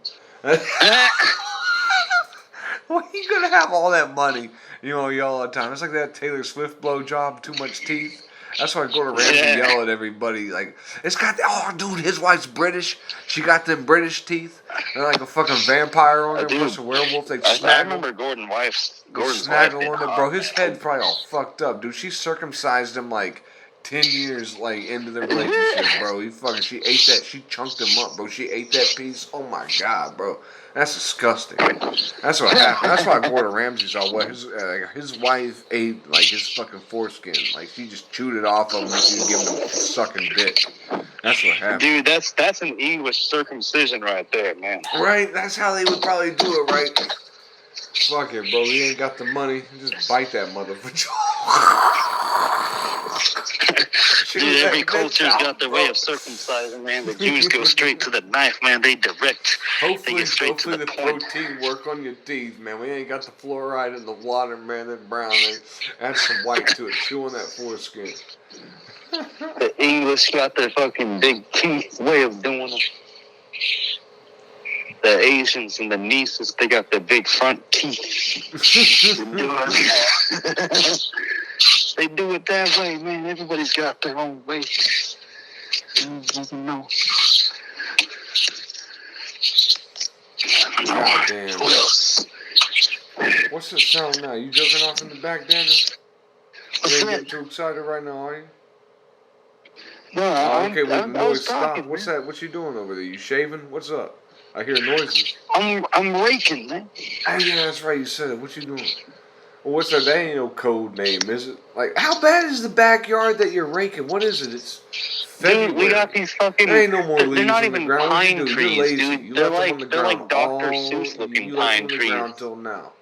Well, you gonna have all that money, you know, yell all the time. It's like that Taylor Swift blowjob, too much teeth. That's why Gordon Ramsay yell at everybody. Like, it's got, oh, dude, his wife's British. She got them British teeth. They're like a fucking vampire on there, plus a werewolf. They snaggle. I remember Gordon's wife. Snaggle on it, bro. His head probably all fucked up, dude. She circumcised him like 10 years like into the relationship, bro. She ate that. She chunked him up, bro. She ate that piece. Oh my god, bro. That's disgusting. That's what happened. That's why Gordon Ramsay's all wet. His wife ate like his fucking foreskin. Like she just chewed it off of him and she was giving him sucking dick. That's what happened. Dude, that's an English circumcision right there, man. Right? That's how they would probably do it, right? Fuck it, bro. We ain't got the money. Just bite that motherfucker. Dude, every culture's got their way of circumcising, man. The Jews go straight to the knife, man. They direct. Hopefully, they get straight to the point. Protein work on your teeth, man. We ain't got the fluoride in the water, man. That brown. They add some white to it. Chew on that foreskin. The English got their fucking big teeth way of doing it. The Asians and the nieces, they got their big front teeth. They do it that way, man. Everybody's got their own way. No. God damn. What's the sound now? You joking off in the back, Daniel? You ain't getting too excited right now, are you? No, okay, well, the noise stop. What's that? What you doing over there? You shaving? What's up? I hear noises. I'm raking, man. Oh yeah, that's right. You said it. What you doing? Well, what's that? That ain't no code name, is it? Like, how bad is the backyard that you're raking? What is it? It's February. Dude, we got these fucking. There ain't no more leaves. They're not on the even ground. pine What you do? trees, You're lazy. dude. You They're left like them on the ground. Dr. Seuss looking you left pine them on the trees. ground till now.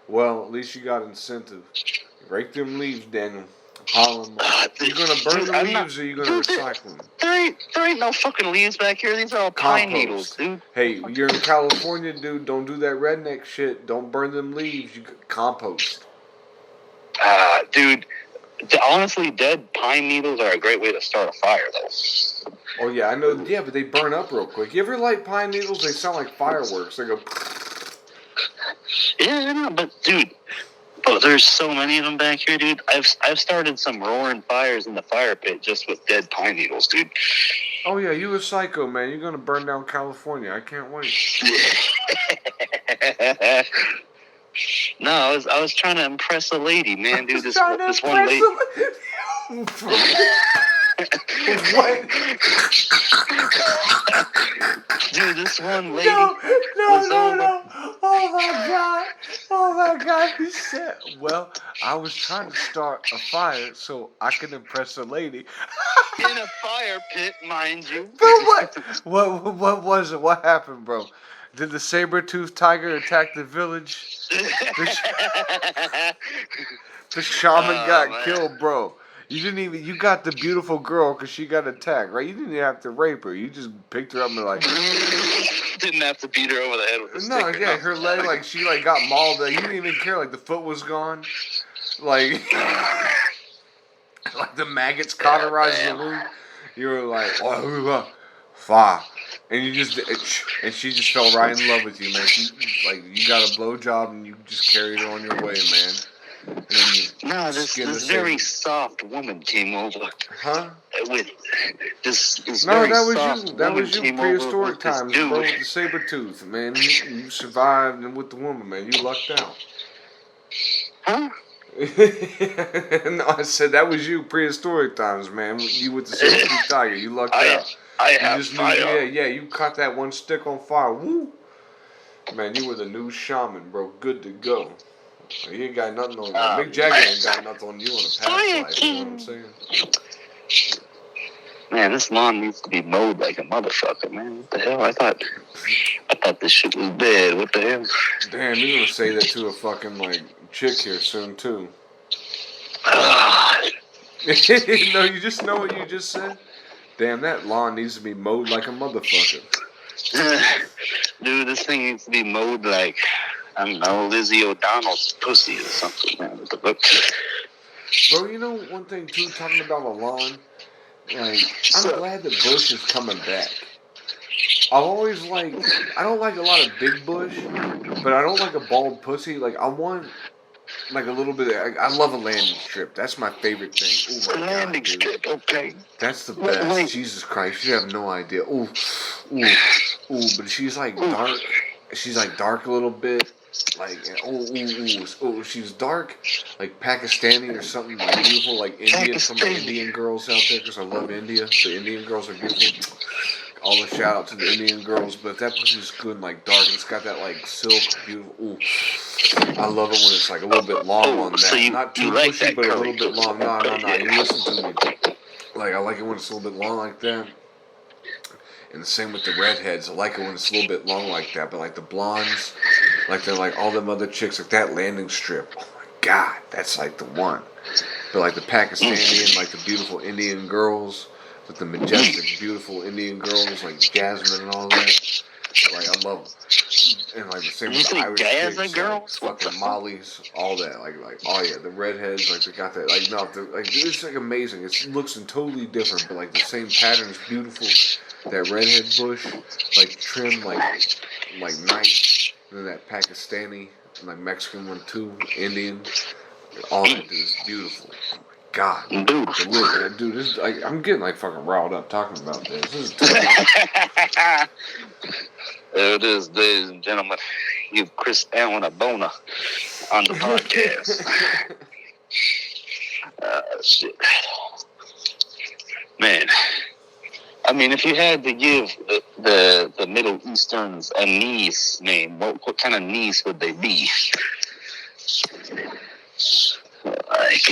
Well, at least you got incentive. Rake them leaves, Daniel. Pile them up. You gonna burn the leaves or you gonna recycle them? There ain't no fucking leaves back here. These are all pine needles, dude. Hey, you're in California, dude. Don't do that redneck shit. Don't burn them leaves. You compost. Dude, honestly, dead pine needles are a great way to start a fire, though. Oh, yeah, I know. Yeah, but they burn up real quick. You ever light pine needles? They sound like fireworks. They go... Yeah, I know, but, dude, there's so many of them back here, dude. I've started some roaring fires in the fire pit just with dead pine needles, dude. Oh, yeah, you a psycho, man. You're going to burn down California. I can't wait. No, I was trying to impress a lady, man, dude. This one lady. What? Dude, this one lady. No. Oh my god. He said, well, I was trying to start a fire so I could impress a lady. In a fire pit, mind you. Bro, what was it? What happened, bro? Did the saber-toothed tiger attack the village? The shaman got killed, bro. You didn't even. You got the beautiful girl because she got attacked, right? You didn't even have to rape her. You just picked her up and like. Didn't have to beat her over the head with a stick. No, yeah, her leg like she like got mauled. Like, you didn't even care. Like the foot was gone. Like, like the maggots cauterized the wound. You were like, oh, fa. And you just, and she just fell right in love with you, man. She, like, you got a blowjob and you just carried her on your way, man. And then no, this very soft woman came over. Huh? With this no, very that was soft you. That was you. Prehistoric times, dude. bro. With the saber tooth, man. You survived, and with the woman, man, you lucked out. Huh? No, I said that was you. Prehistoric times, man. You with the saber tooth tiger, you lucked out. I have fire. Yeah, you caught that one stick on fire. Woo! Man, you were the new shaman, bro. Good to go. You ain't got nothing on you. Mick Jagger ain't got nothing on you in the past life. You know what I'm saying? Man, this lawn needs to be mowed like a motherfucker, man. What the hell? I thought this shit was dead. What the hell? Damn, you're gonna say that to a fucking like chick here soon too. No, you just know what you just said? Damn, that lawn needs to be mowed like a motherfucker. Dude, this thing needs to be mowed like, I don't know, Lizzie O'Donnell's pussy or something, man. Bro, you know one thing too, talking about a lawn? Like, I'm glad the bush is coming back. I've always like, I don't like a lot of big bush, but I don't like a bald pussy. Like, I want like a little bit of, I love a landing strip. That's my favorite thing. Oh my landing God, strip, okay. That's the best. Wait. Jesus Christ, you have no idea. Ooh, but she's like dark. She's like dark a little bit. Like, she's dark, like Pakistani or something, like beautiful, like Indian, from the Indian girls out there, because I love India. The Indian girls are beautiful. All the shout out to the Indian girls, but if that pussy's good and like dark, and it's got that like silk, beautiful. Ooh, I love it when it's like a little bit long on that. So Not too like bushy, but a little bit long. No. You listen to me. Like, I like it when it's a little bit long like that. And the same with the redheads. I like it when it's a little bit long like that. But like the blondes, like they're like all them other chicks, like that landing strip. Oh my God, that's like the one. But like the Pakistani and like the beautiful Indian girls, with the majestic, beautiful Indian girls like Jasmine and all that. Like, I love them. And like the same with the Irish chicks, girls, like, fucking Mollies, all that. Like, oh yeah, the redheads, like they got that. Like, no, like it's like amazing. It looks totally different, but like the same pattern is beautiful. That redhead bush, like trim, like nice. And then that Pakistani, and like Mexican one too, Indian. All that dude is beautiful. Oh my God, dude, this like, I'm getting like fucking riled up talking about this. This is there it is, ladies and gentlemen. You've Chris Allen a boner on the podcast. Shit. Man. I mean, if you had to give the Middle Easterns a niece name, what kind of niece would they be? Like,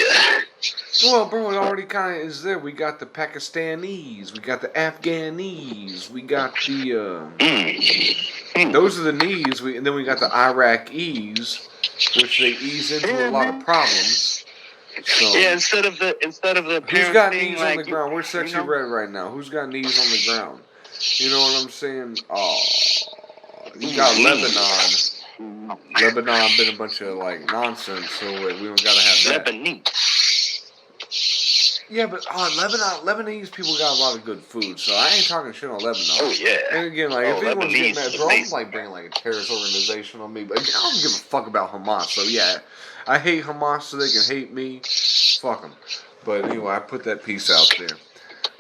well, bro, it already kind of is there. We got the Pakistanis, we got the Afghanis, we got the those are the knees. And then we got the Iraqis, which they ease into a lot of problems. So, yeah, instead of the who's got knees on the ground? We're sexy red right now. Who's got knees on the ground? You know what I'm saying? Oh, you got Lebanon. Lebanon been a bunch of like nonsense, so we don't gotta have that. Lebanese. Yeah, but Lebanese people got a lot of good food, so I ain't talking shit on Lebanon. Oh yeah. And again, like if anyone's getting mad, bro, I'm like bringing like a terrorist organization on me, but I don't give a fuck about Hamas. So yeah. I hate Hamas so they can hate me. Fuck them. But anyway, I put that piece out there.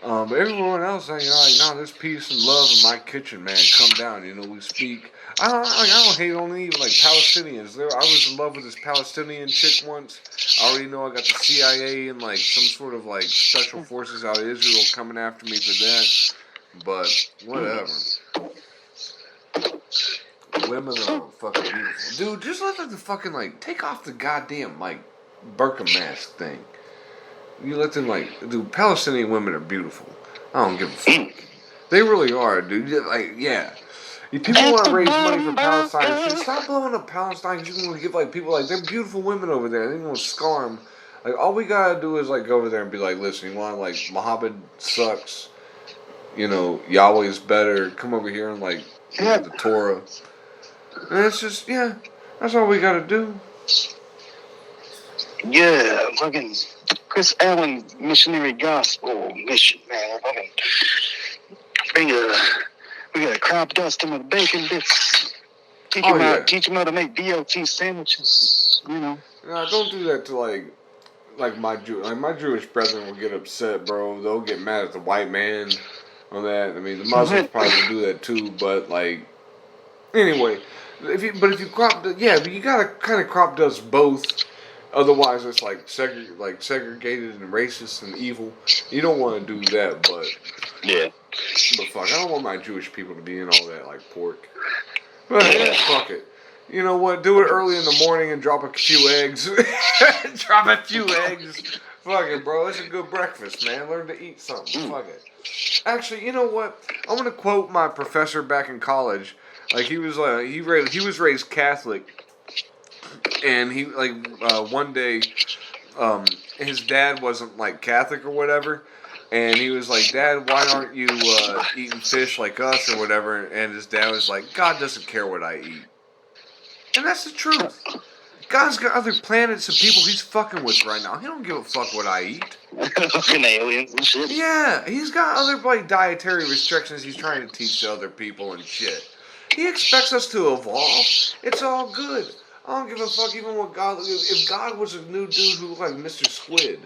But everyone else, like, no, there's peace and love in my kitchen, man. Come down, we speak. I don't hate on even like Palestinians. I was in love with this Palestinian chick once. I already know I got the CIA and like some sort of like special forces out of Israel coming after me for that. But whatever. Women are fucking beautiful. Dude, just let them fucking, like, take off the goddamn, like, burqa mask thing. You let them, like, dude, Palestinian women are beautiful. I don't give a fuck. They really are, dude. Like, yeah. People want to raise money for Palestine. So stop blowing up Palestine. You can give like people like they're beautiful women over there. They're gonna scar them. Like all we gotta do is like go over there and be like, listen, you want like Muhammad sucks. You know, Yahweh's better. Come over here and like look at the Torah. And it's just that's all we gotta do. Yeah, fucking Chris Allen missionary gospel mission, man. Fucking we gotta crop dust him with bacon bits. Teach him how to make BLT sandwiches. You know. Nah, don't do that to like my Jewish brethren will get upset, bro. They'll get mad at the white man on that. I mean, the Muslims probably will do that too, but like anyway, if you crop, but you gotta kind of crop dust both. Otherwise, it's like segregated and racist and evil. You don't want to do that, but But fuck, I don't want my Jewish people to be in all that like pork. But fuck it. You know what? Do it early in the morning and drop a few eggs. Drop a few eggs. Fuck it, bro. It's a good breakfast, man. Learn to eat something. Fuck it. Actually, you know what? I'm gonna quote my professor back in college. Like he was raised Catholic, and he one day, his dad wasn't like Catholic or whatever, and he was like, Dad, why aren't you eating fish like us or whatever? And his dad was like, God doesn't care what I eat, and that's the truth. God's got other planets and people he's fucking with right now. He don't give a fuck what I eat. Fucking aliens and shit. Yeah, he's got other like dietary restrictions he's trying to teach to other people and shit. He expects us to evolve. It's all good. I don't give a fuck even what God... If God was a new dude who looked like Mr. Squid,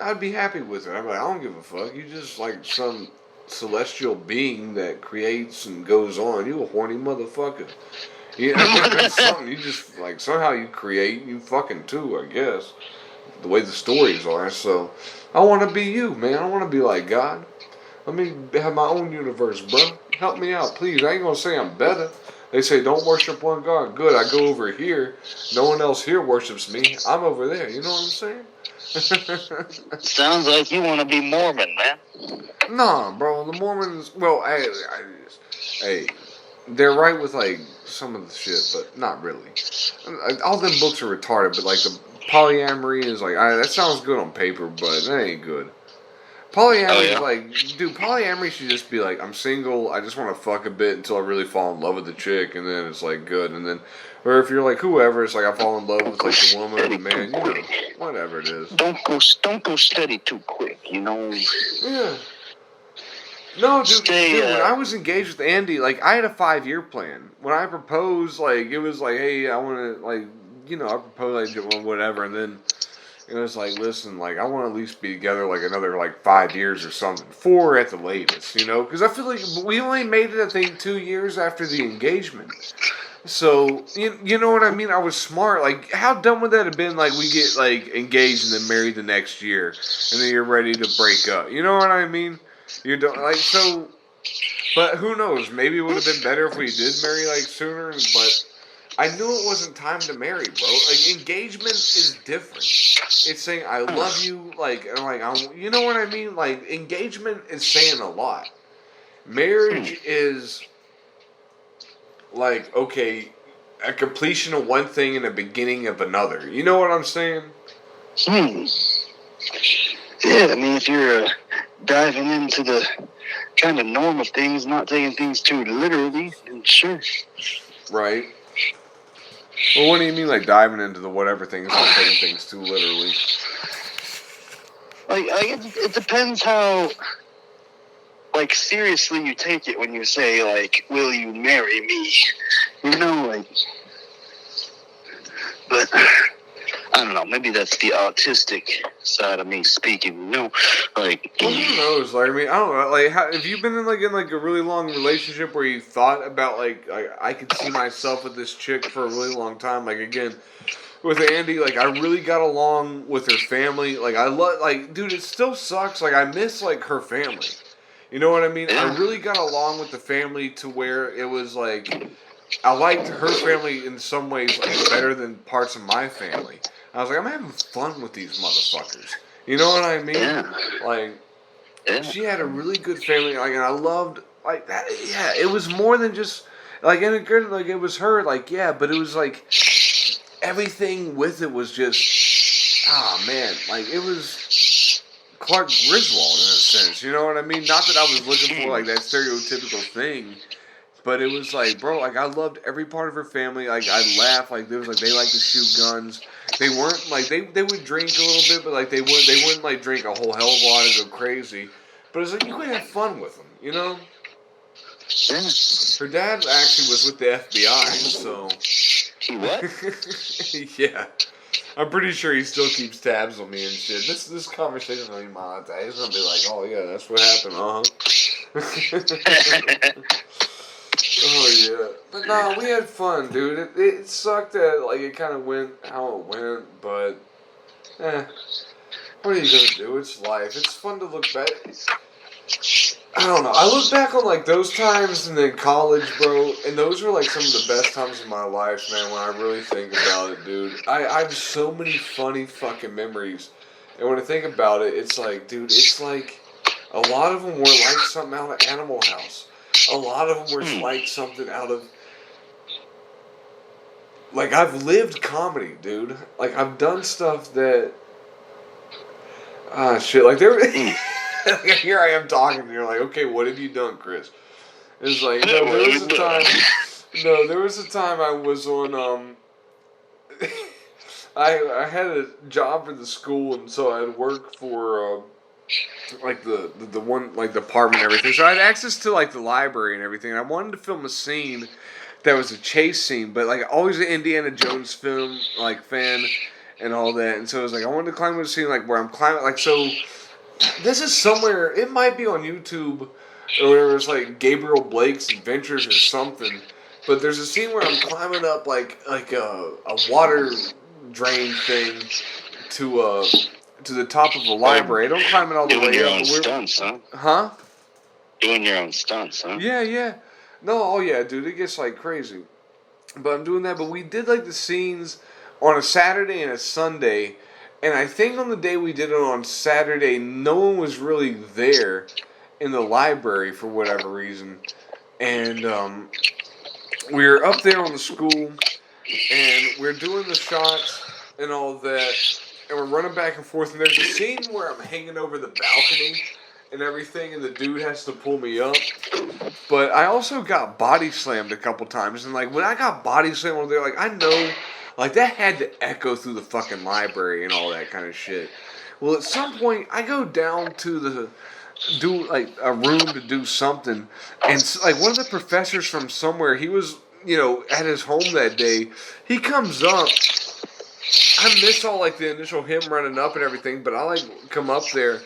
I'd be happy with it. I'd be like, I don't give a fuck. You just like some celestial being that creates and goes on. You a horny motherfucker. Yeah, something you just like somehow you create, you fucking too, I guess. The way the stories are, so I want to be you, man. I want to be like God. Let me have my own universe, bro. Help me out, please. I ain't gonna say I'm better. They say don't worship one God. Good, I go over here. No one else here worships me. I'm over there. You know what I'm saying? Sounds like you want to be Mormon, man. Nah, bro. The Mormons. Well, hey, they're right with like some of the shit, but not really. All them books are retarded, but like the polyamory is like that sounds good on paper, but that ain't good. Polyamory is like, dude, polyamory should just be like, I'm single, I just want to fuck a bit until I really fall in love with the chick, and then it's like good, and then, or if you're like whoever, it's like I fall in love with like the woman or the man, you know, whatever it is. Don't go steady too quick, you know. Yeah. No, dude, when I was engaged with Andy, like, I had a 5-year plan. When I proposed, like, it was like, hey, I want to, like, you know, I proposed, like, whatever, and then it was like, listen, like, I want to at least be together, like, another, like, 5 years or something. 4 at the latest, you know? Because I feel like we only made it, I think, 2 years after the engagement. So, you know what I mean? I was smart. Like, how dumb would that have been, like, we get, like, engaged and then married the next year, and then you're ready to break up. You know what I mean? You don't, like, so, but who knows? Maybe it would have been better if we did marry, like, sooner, but I knew it wasn't time to marry, bro. Like, engagement is different. It's saying, I love you, like, and like, you know what I mean? Like, engagement is saying a lot. Marriage is, like, okay, a completion of one thing and a beginning of another. You know what I'm saying? Yeah, I mean, if you're diving into the kind of normal things, not taking things too literally, then sure. Right. Well, what do you mean, like, diving into the whatever things, not taking things too literally? Like, it depends how, like, seriously you take it when you say, like, will you marry me? You know, like, but I don't know, maybe that's the autistic side of me speaking, you know, like... Well, who knows, like, I mean, I don't know, like, have you been in a really long relationship where you thought about, like, I could see myself with this chick for a really long time, like, again, with Andy, like, I really got along with her family, like, I love, like, dude, it still sucks, like, I miss, like, her family, you know what I mean? I really got along with the family to where it was, like, I liked her family in some ways, like, better than parts of my family. I was like, I'm having fun with these motherfuckers. You know what I mean? Yeah. Like, she had a really good family. Like, and I loved like that. Yeah, it was more than just like, and it, like it was her, like yeah, but it was like everything with it was just, ah man, like it was Clark Griswold in a sense. You know what I mean? Not that I was looking for like that stereotypical thing. But it was like, bro, like I loved every part of her family. Like I laughed, like there was like they like to shoot guns. They weren't like they would drink a little bit, but like they wouldn't like drink a whole hell of a lot and go crazy. But it's like you could have fun with them, you know. Her dad actually was with the FBI, so He what? yeah. I'm pretty sure he still keeps tabs on me and shit. This conversation will be monetized. He's gonna be like, oh yeah, that's what happened, Oh yeah, but no, we had fun, dude. It sucked that like it kind of went how it went, but what are you gonna do? It's life. It's fun to look back. I don't know. I look back on like those times and then college, bro, and those were like some of the best times of my life, man. When I really think about it, dude, I have so many funny fucking memories, and when I think about it, it's like, dude, it's like a lot of them were like something out of Animal House. A lot of them were like something out of, like, I've lived comedy, dude. Like, I've done stuff that, shit, like, there, here I am talking, and you're like, okay, what have you done, Chris? It's like, no, there was a time I was on, I had a job for the school, and so I'd work for, like the one like the apartment and everything. So I had access to like the library and everything. And I wanted to film a scene that was a chase scene, but like always an Indiana Jones film like fan and all that. And so it was like I wanted to climb a scene like where I'm climbing like so. This is somewhere. It might be on YouTube or whatever. It's like Gabriel Blake's Adventures or something. But there's a scene where I'm climbing up like a water drain thing to the top of a library. I don't climb it all the way up. Doing your own stunts, huh? Huh? Doing your own stunts, huh? Yeah. No, oh yeah, dude, it gets like crazy. But I'm doing that. But we did like the scenes on a Saturday and a Sunday. And I think on the day we did it on Saturday, no one was really there in the library for whatever reason. And we were up there on the school, and we're doing the shots and all that. And we're running back and forth, and there's a scene where I'm hanging over the balcony and everything, and the dude has to pull me up. But I also got body slammed a couple times, and like when I got body slammed over there, like I know, like that had to echo through the fucking library and all that kind of shit. Well, at some point, I go down to do like a room to do something, and like one of the professors from somewhere, he was, you know, at his home that day. He comes up. I miss all like the initial him running up and everything, but I like come up there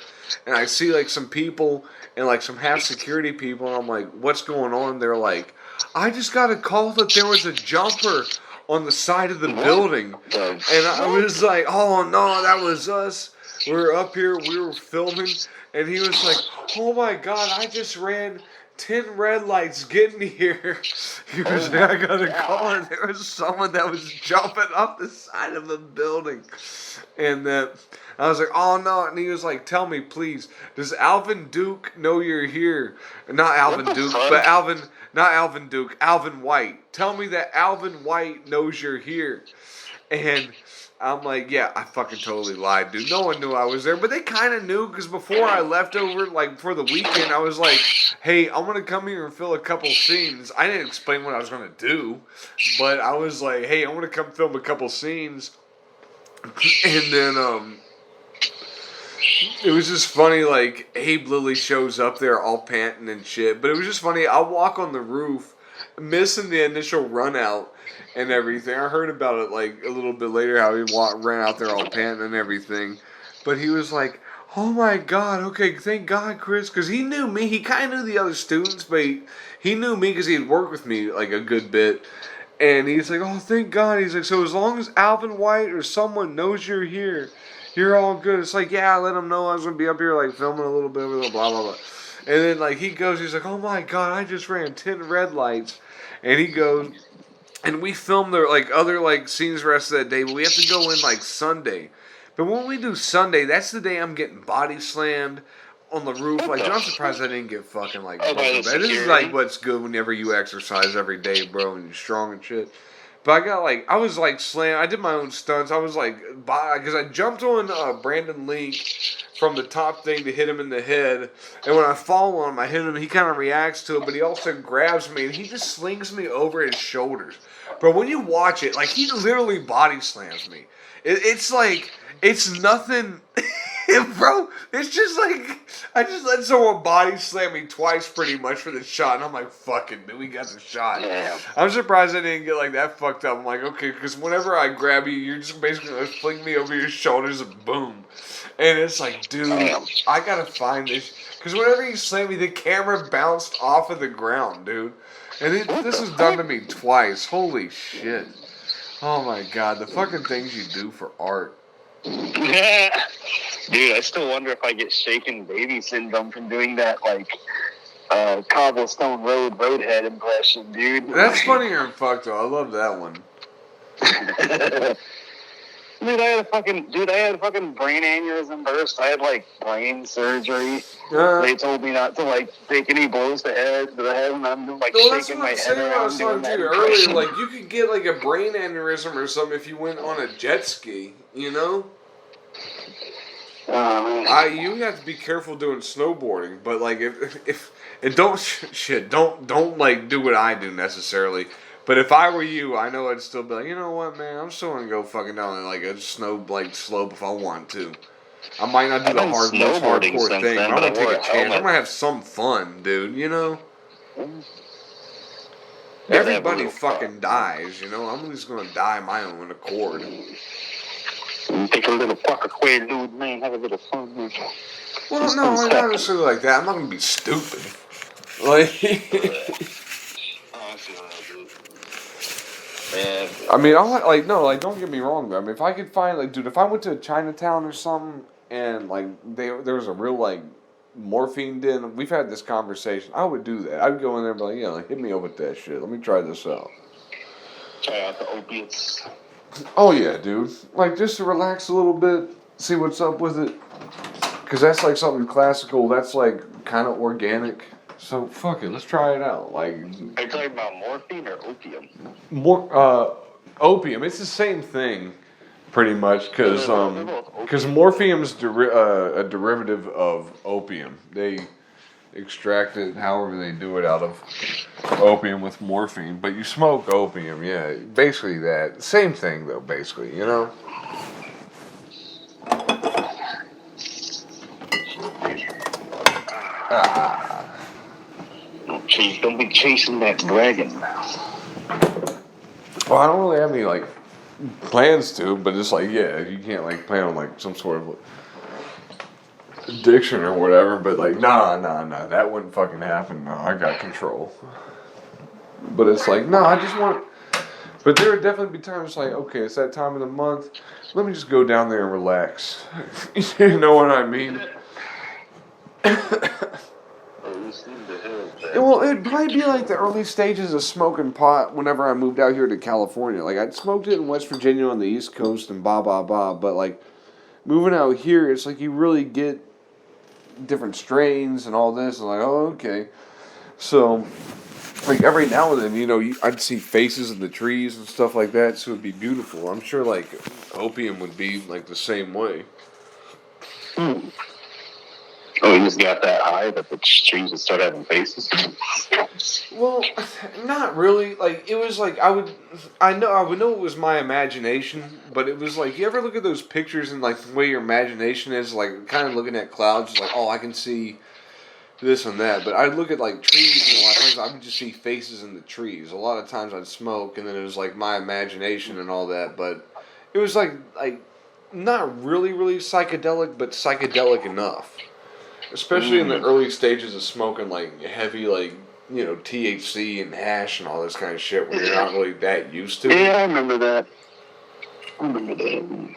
and I see like some people and like some half security people, and I'm like, what's going on? They're like, I just got a call that there was a jumper on the side of the building. And I was like, oh no, that was us. We were up here, we were filming, and he was like, oh my god, I just ran 10 red lights getting here. He was like, I got a call, and there was someone that was jumping up the side of the building. And I was like, oh no. And he was like, tell me, please, does Alvin Duke know you're here? Not Alvin Duke, but not Alvin Duke, Alvin White. Tell me that Alvin White knows you're here. And I'm like, yeah, I fucking totally lied, dude. No one knew I was there, but they kind of knew, because before I left over, like, for the weekend, I was like, hey, I'm going to come here and fill a couple scenes. I didn't explain what I was going to do, but I was like, hey, I'm going to come film a couple scenes. And then, it was just funny, like, Abe Lilly shows up there all panting and shit, but it was just funny. I walk on the roof, missing the initial run out and everything. I heard about it like a little bit later, how he ran out there all panting and everything. But he was like, oh my god, okay, thank God, Chris, because he knew me. He kind of knew the other students, but he knew me because he had worked with me like a good bit. And he's like, oh, thank God. He's like, so as long as Alvin White or someone knows you're here, you're all good. It's like, yeah, I let him know I was going to be up here like filming a little bit, blah, blah, blah. And then like he goes, he's like, oh my god, I just ran 10 red lights. And he goes, and we filmed the like other like scenes the rest of that day, but we have to go in like Sunday. But when we do Sunday, that's the day I'm getting body slammed on the roof. What Like, the dude, I'm fuck? surprised I didn't get fucking like Oh, by the buckled bad. This is security? like what's good whenever you exercise every day, bro, and you're strong and shit. But I got like, I was like slam. I did my own stunts. I was like, because I jumped on Brandon Link from the top thing to hit him in the head, and when I fall on him, I hit him. He kind of reacts to it, but he also grabs me and he just slings me over his shoulders. But when you watch it, like he literally body slams me. It's like it's nothing. Bro, it's just like I just let someone body slam me twice pretty much for the shot, and I'm like, fucking, dude, we got the shot. Yeah. I'm surprised I didn't get like that fucked up. I'm like, okay, because whenever I grab you, you're just basically gonna fling me over your shoulders and boom. And it's like, dude, I gotta find this. Because whenever you slam me, the camera bounced off of the ground, dude. And this was done to me twice. Holy shit. Oh my god, the fucking things you do for art. Dude, I still wonder if I get shaken baby syndrome from doing that, like, cobblestone roadhead impression, dude. That's funnier than fuck, though. I love that one. Dude, I had a fucking brain aneurysm burst. I had, like, brain surgery. They told me not to, like, take any blows to the head, and I'm just, like, shaking my head around. I was talking to you earlier. Like, you could get, like, a brain aneurysm or something if you went on a jet ski, you know? You have to be careful doing snowboarding, but like if and don't like do what I do necessarily. But if I were you, I know I'd still be like, you know what, man, I'm still gonna go fucking down like a snow like slope if I want to. I might not do the most hardcore thing, but I'm gonna take a chance. I'm gonna have some fun, dude. You know. Everybody fucking dies, you know. I'm just gonna die my own accord. Take a little fuck away, dude, man. Have a little fun. Man. Well, no, not necessarily like that. I'm not gonna be stupid. Like, I mean, don't get me wrong. I mean, if I could find, like, dude, if I went to Chinatown or something, and like there was a real like morphine den, we've had this conversation. I would do that. I'd go in there and be like, yeah, like, hit me up with that shit. Let me try this out. Try out the opiates. Oh yeah, dude. Like, just to relax a little bit, see what's up with it. Because that's like something classical. That's like kind of organic. So fuck it, let's try it out. Like, are you talking about morphine or opium? Opium. It's the same thing, pretty much. Because morphium's a derivative of opium. They extract it however they do it out of opium with morphine. But you smoke opium, yeah. Basically that. Same thing though, basically, you know? Don't be chasing that dragon now. Well, I don't really have any like plans to, but it's like, yeah, you can't like plan on like some sort of like, addiction or whatever, but like, nah, that wouldn't fucking happen. No, I got control. But it's like, no, I just want. But there would definitely be times like, okay, it's that time of the month. Let me just go down there and relax. You know what I mean? Well, it'd probably be like the early stages of smoking pot whenever I moved out here to California. Like, I'd smoked it in West Virginia on the East Coast and blah, blah, blah. But, like, moving out here, it's like you really get different strains and all this. And like, oh, okay. So, like, every now and then, you know, I'd see faces in the trees and stuff like that. So it'd be beautiful. I'm sure, like, opium would be, like, the same way. Oh, you just got that high that the trees would start having faces? Well, not really. Like, it was like I would know it was my imagination, but it was like, you ever look at those pictures and like the way your imagination is, like kind of looking at clouds, like, oh, I can see this and that. But I'd look at like trees, and a lot of times I would just see faces in the trees. A lot of times I'd smoke, and then it was like my imagination and all that. But it was like not really psychedelic, but psychedelic enough. Especially in the early stages of smoking, like, heavy, like, you know, THC and hash and all this kind of shit where you're not really that used to it. Yeah, I remember that. But then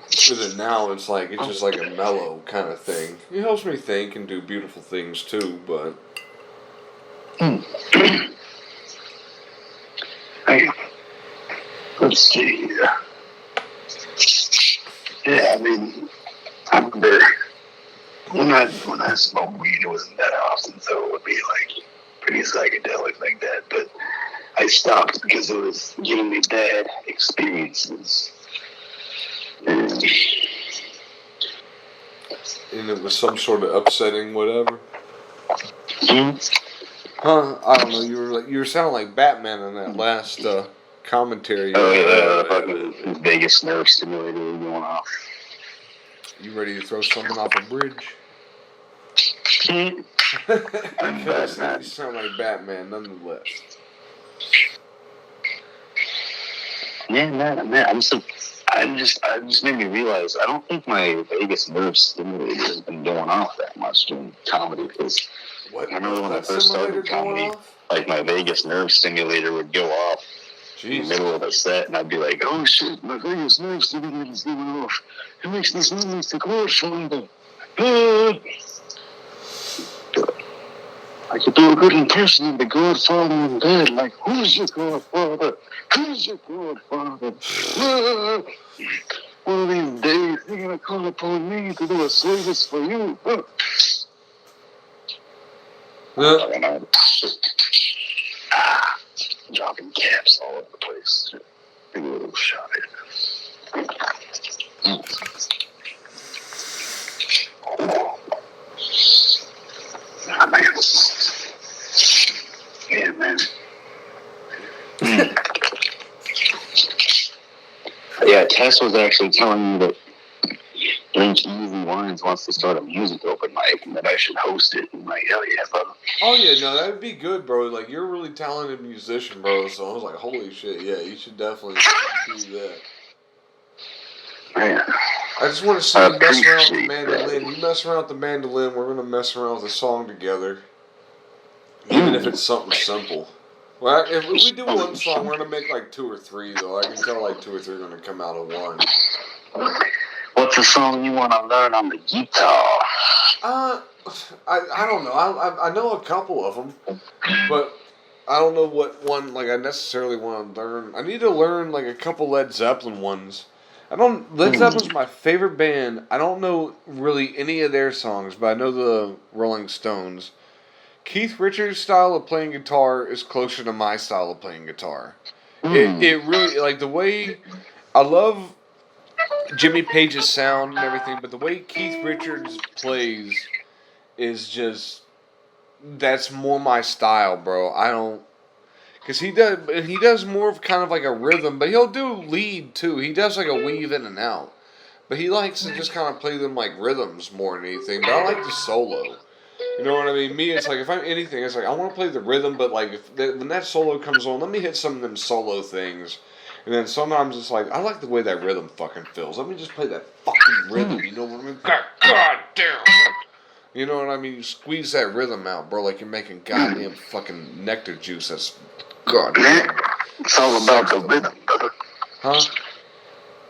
now it's like, it's just like a mellow kind of thing. It helps me think and do beautiful things too, but... Let's see. Yeah, I mean, I remember When I smoked weed, it wasn't that often, so it would be like pretty psychedelic like that. But I stopped because it was giving me bad experiences. And it was some sort of upsetting whatever. Huh? I don't know. You were sounding like Batman in that last commentary. Oh yeah, fucking Vegas nerve stimulator going off. You ready to throw something off a bridge? I'm Batman. You sound like Batman, nonetheless. Yeah, man, I just made me realize I don't think my Vegas nerve stimulator has been going off that much during comedy because I remember when I first started comedy, like my Vegas nerve stimulator would go off in the middle of a set, and I'd be like, "Oh shit, my Vegas nerve stimulator is going off. It makes this noise to go stronger." I could do a good impression of the Godfather in bed, like, "Who's your Godfather? Who's your Godfather?" One of these days, you're gonna call upon me to do a service for you. Dropping caps all over the place. Big little shot at Ah, man. Yeah, man. Yeah, Tess was actually telling me that Drink Easy Wines wants to start a music open mic and that I should host it. I'm like, hell yeah, brother. Oh yeah, no, that'd be good, bro. Like, you're a really talented musician, bro. So I was like, holy shit, yeah, you should definitely do that. Man. I just want to see you mess around with the mandolin. You mess around with the mandolin, we're gonna mess around with a song together. Even if it's something simple. Well, if we do one song, we're gonna make like 2 or 3, though. I can tell like 2 or 3 are gonna come out of one. What's a song you want to learn on the guitar? I don't know. I know a couple of them, but I don't know what one like I necessarily want to learn. I need to learn like a couple Led Zeppelin ones. Led Zeppelin's my favorite band. I don't know really any of their songs, but I know the Rolling Stones. Keith Richards' style of playing guitar is closer to my style of playing guitar. It really, like, the way, I love Jimmy Page's sound and everything, but the way Keith Richards plays is just, that's more my style, bro. Because he does more of kind of like a rhythm, but he'll do lead too. He does like a weave in and out. But he likes to just kind of play them like rhythms more than anything, but I like the solo. You know what I mean? Me, it's like, if I'm anything, it's like, I want to play the rhythm, but like, when that solo comes on, let me hit some of them solo things. And then sometimes it's like, I like the way that rhythm fucking feels. Let me just play that fucking rhythm, you know what I mean? God damn! You know what I mean? You squeeze that rhythm out, bro, like you're making goddamn fucking nectar juice. That's goddamn. It's all about the rhythm, brother. Huh?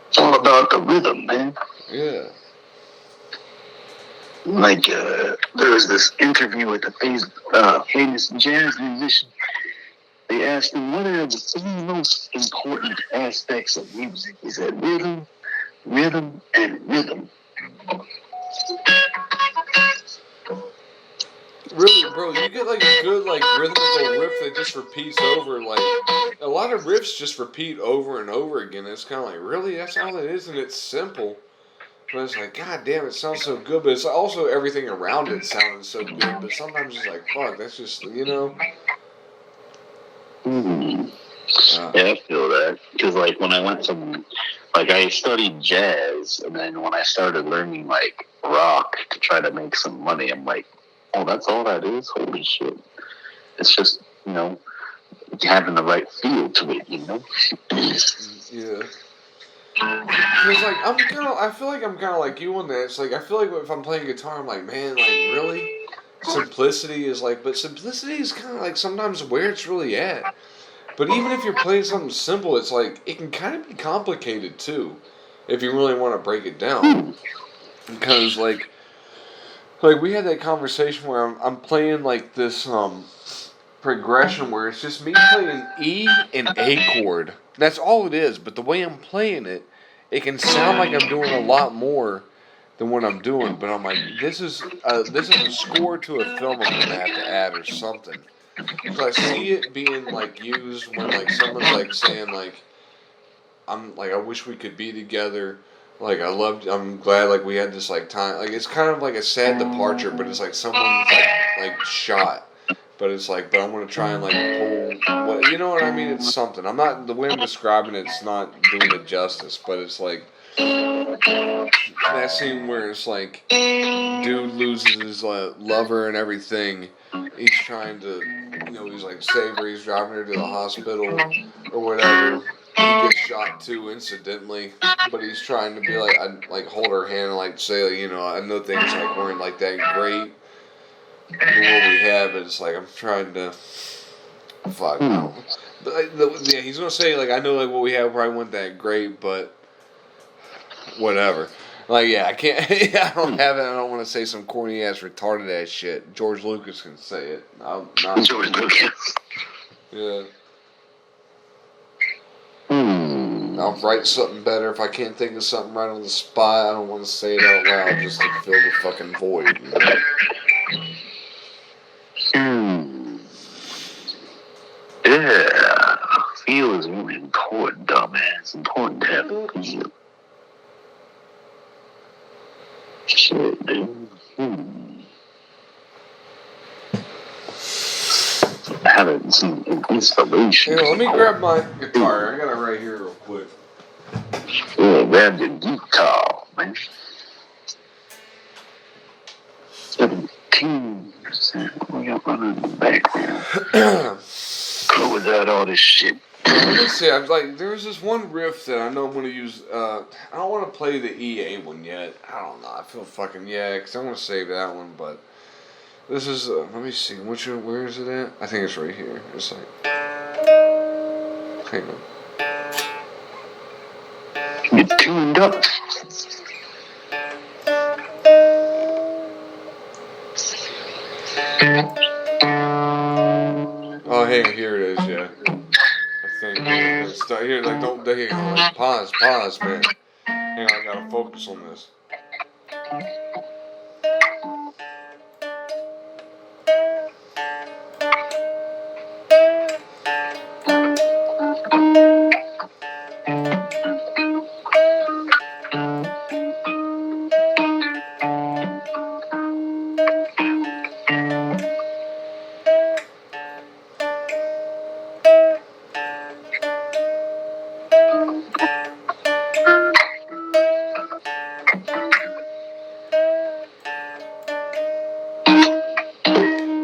It's all about the rhythm, man. Yeah. Like, there was this interview with a famous jazz musician. They asked him, what are the 3 most important aspects of music? He said, rhythm, rhythm, and rhythm. Really, bro, you get like a good like rhythmical riff that just repeats over. Like, a lot of riffs just repeat over and over again. It's kind of like, really, that's all it is, and it's simple. But it's like, god damn, it sounds so good. But it's also everything around it sounding so good. But sometimes it's like, fuck, that's just, you know. Yeah, I feel that. Because, like, when I went to, like, I studied jazz, and then when I started learning, like, rock to try to make some money, I'm like, oh, that's all that is? Holy shit. It's just, you know, having the right feel to it, you know? Yeah. It's like, I feel like I'm kind of like you on that. It's like, I feel like if I'm playing guitar, I'm like, man, like, really? Simplicity is like, but simplicity is kind of like sometimes where it's really at. But even if you're playing something simple, it's like, it can kind of be complicated too, if you really want to break it down. Because, like we had that conversation where I'm playing, like, this, progression where it's just me playing E and A chord. That's all it is, but the way I'm playing it, it can sound like I'm doing a lot more than what I'm doing. But I'm like, this is a score to a film I'm gonna have to add or something. Cause I see it being like used when like someone's like saying like, I'm like, I wish we could be together. Like I'm glad like we had this like time. Like it's kind of like a sad departure, but it's like someone's like shot. But it's like, but I'm gonna try and like pull what you know what I mean. It's something. I'm not the way I'm describing it. It's not doing it justice, but it's like that scene where it's like, dude loses his lover and everything. He's trying to, he's like save her. He's driving her to the hospital or whatever. He gets shot too, incidentally, but he's trying to be like, like hold her hand and like say, I know things like weren't like that great. What we have, but it's like I'm trying to fuck. I don't, but, yeah, he's gonna say like I know like what we have probably wasn't that great, but whatever. Like yeah, I can't. I don't have it. I don't want to say some corny ass retarded ass shit. George Lucas can say it. I'm not George Lucas. Yeah. I'll write something better if I can't think of something right on the spot. I don't want to say it out loud just to fill the fucking void. Yeah, feel is really important, dumbass. It's important to have a feel. Shit, dude. Having some inspiration. Let me grab my guitar. I got it right here real quick. Yeah, grab the guitar, man. 17%. We got running in the background. Close out all this shit. Let me see. I'm like, there's this one riff that I know I'm going to use. I don't want to play the EA one yet. I don't know. I feel fucking because I want to save that one, but this is. Let me see. Where is it at? I think it's right here. It's like. Hang on. Get tuned up. Oh, hey, here it is. Yeah. I think. Start here. Like, don't. Hang on. Like, pause, man. Hang on. I gotta focus on this.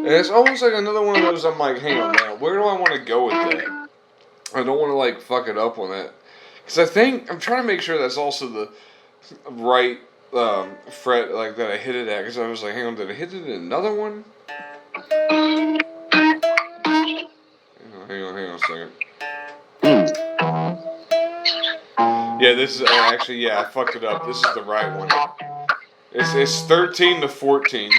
And it's almost like another one of those. I'm like, hang on, man. Where do I want to go with that? I don't want to like fuck it up on that, because I think I'm trying to make sure that's also the right fret like that I hit it at. Because I was like, hang on, did I hit it in another one? Hang on a second. Yeah, this is actually I fucked it up. This is the right one. It's 13 to 14.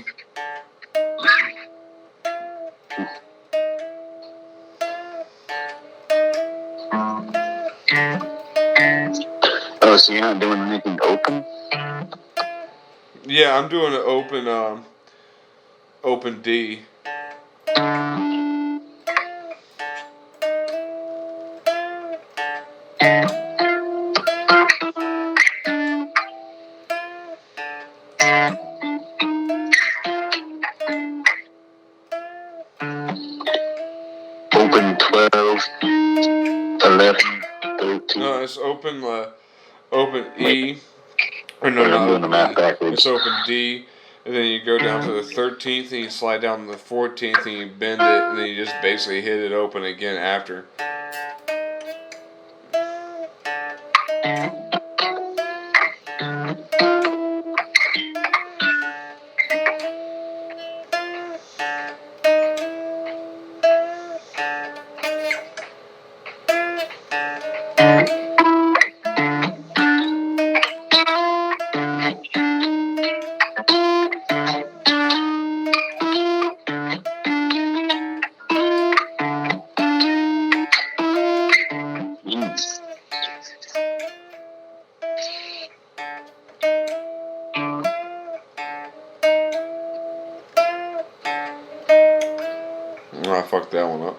Oh, so you're not doing anything open? Yeah, I'm doing an open D. Open 12, 11, 13. No, it's open E. Or no, I'm not doing the math open E. backwards. It's open D, and then you go down to the 13th, and you slide down to the 14th, and you bend it, and then you just basically hit it open again after. fucked that one up.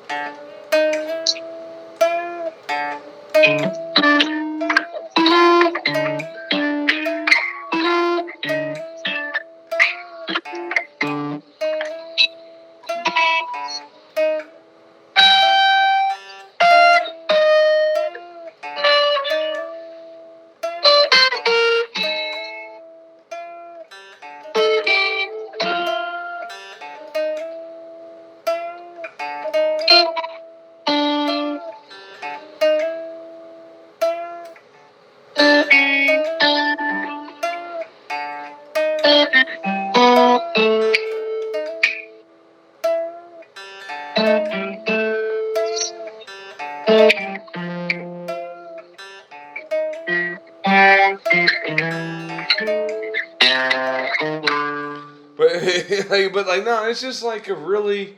But like no, it's just like a really,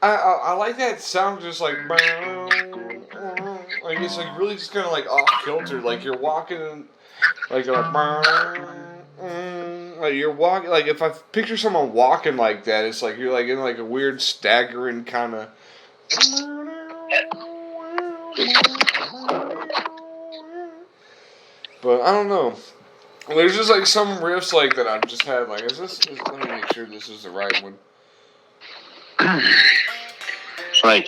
I like that sound, just like it's like really just kind of like off kilter, like you're walking, like you're walking, like if I picture someone walking like that, it's like you're like in like a weird staggering kind of. But I don't know. There's just like some riffs like that I've just had like, let me make sure this is the right one. Like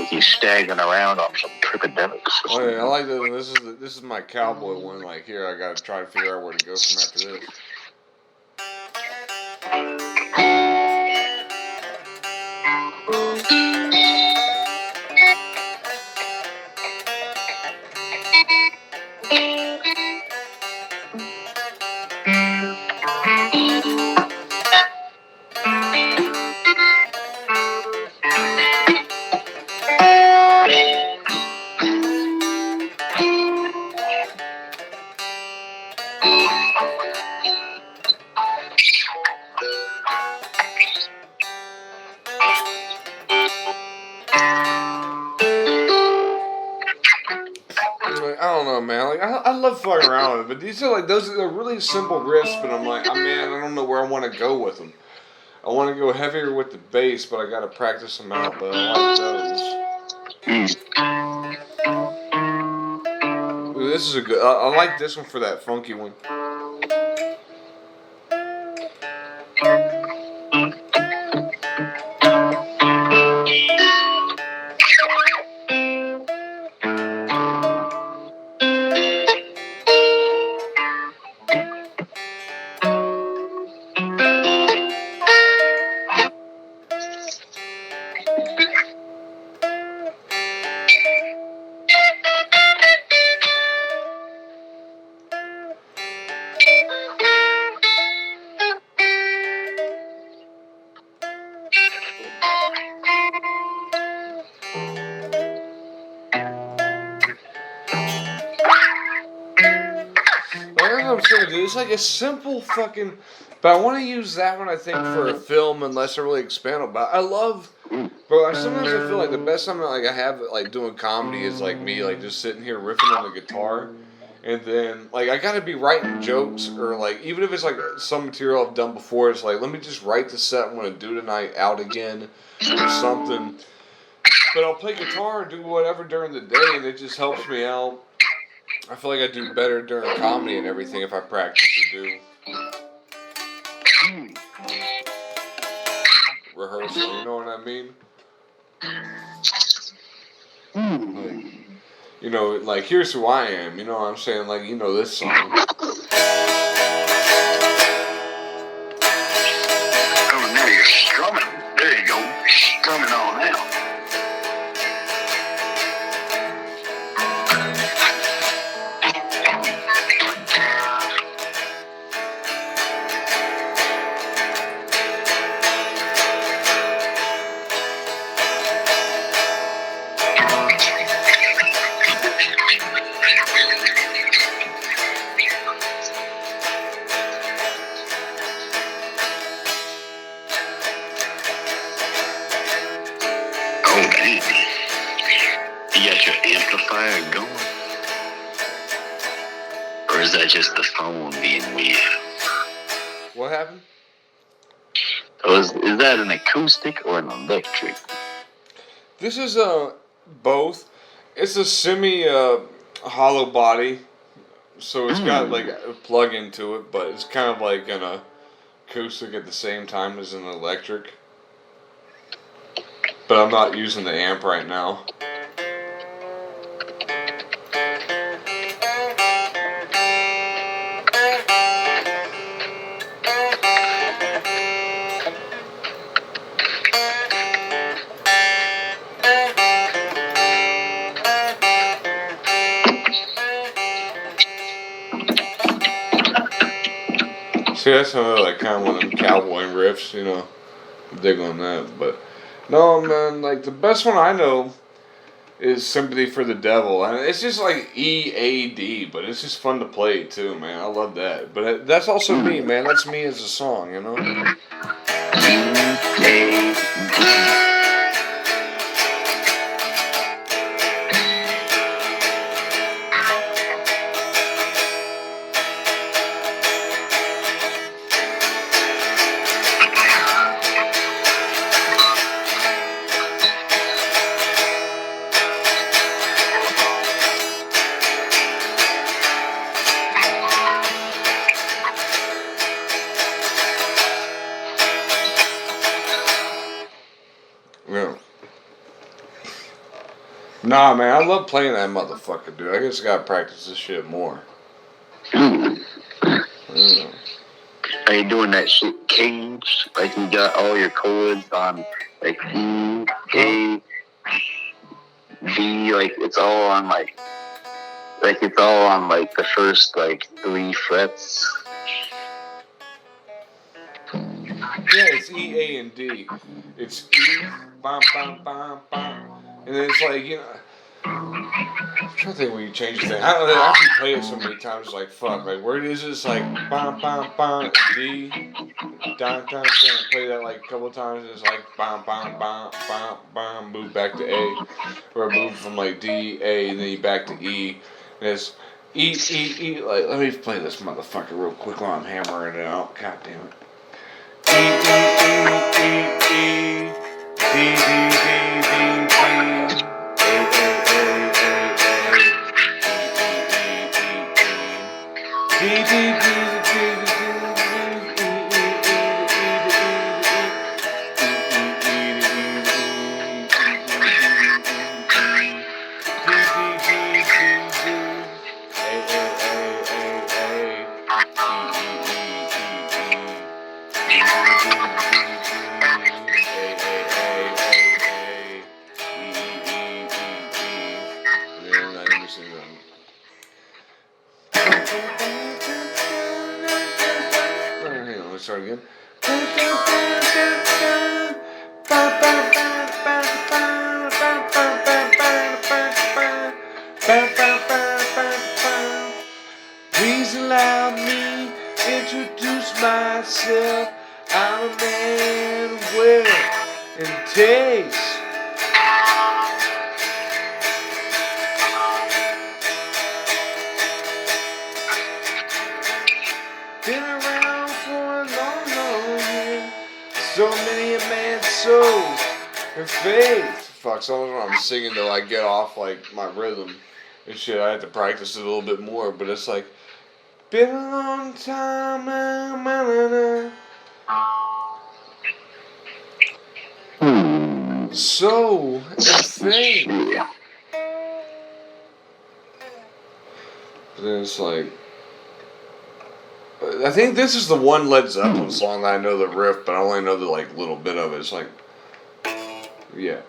he's staggering around on some tripademics. Oh yeah, I like this. This is my cowboy one. Like here, I gotta try to figure out where to go from after this. I don't know, man. Like I love fucking around with it, but these are like those are really simple riffs. But I'm like, man, I don't know where I want to go with them. I want to go heavier with the bass, but I got to practice them out. But I like those. Ooh, this is a good. I like this one for that funky one. It's like a simple fucking, but I want to use that one I think for a film unless I really expand on. But I love, bro. Sometimes I feel like the best time like I have like doing comedy is like me like just sitting here riffing on the guitar, and then like I gotta be writing jokes or like even if it's like some material I've done before, it's like let me just write the set I'm gonna do tonight out again or something. But I'll play guitar and do whatever during the day, and it just helps me out. I feel like I do better during comedy and everything if I practice or do rehearsal, you know what I mean? Like, you know, like, here's who I am, you know what I'm saying? Like, you know this song. Oh, now you're strumming. There you go. Strumming on now. Going? Or is that just the phone being weird? What happened? Is that an acoustic or an electric? This is both. It's a semi hollow body, so it's got like a plug into it, but it's kind of like an acoustic at the same time as an electric. But I'm not using the amp right now. See, that's another like kind of one of them cowboy riffs, you know. I'm dig on that, but no, man. Like the best one I know is "Sympathy for the Devil," and it's just like EAD, but it's just fun to play too, man. I love that. But that's also me, man. That's me as a song, you know. Yeah. Nah, man, I love playing that motherfucker, dude. I guess I gotta practice this shit more. Are you doing that shit cage? Like you got all your chords on like E, A, B, like it's all on like it's all on like the first like 3 frets. Yeah, it's E, A, and D. It's E, bam, bam, bam, bam. And then it's like, you know, I'm trying to think when you change the thing. I don't know, I actually play it so many times, it's like, fuck. Like, where it is, it's like, bam, bam, bam, D, down, down, down. Play that like a couple of times, and it's like, bam, bam, bam, bam, bam, move back to A. Or move from like D, A, and then you back to E. And it's E, E, E. Like, let me play this motherfucker real quick while I'm hammering it out. God damn it. E, E, E, E, E, D, D, D, D, D. Let's start again. Please allow me to introduce myself. I'm a man of wealth and taste. Been around for a long, long year. So many a man's soul and faith. Fuck, sometimes I'm singing till I get off like my rhythm and shit. I have to practice it a little bit more, but it's like, been a long time, so and faith. But then it's like, I think this is the one Led Zeppelin song that I know the riff, but I only know the like little bit of it. It's like, yeah.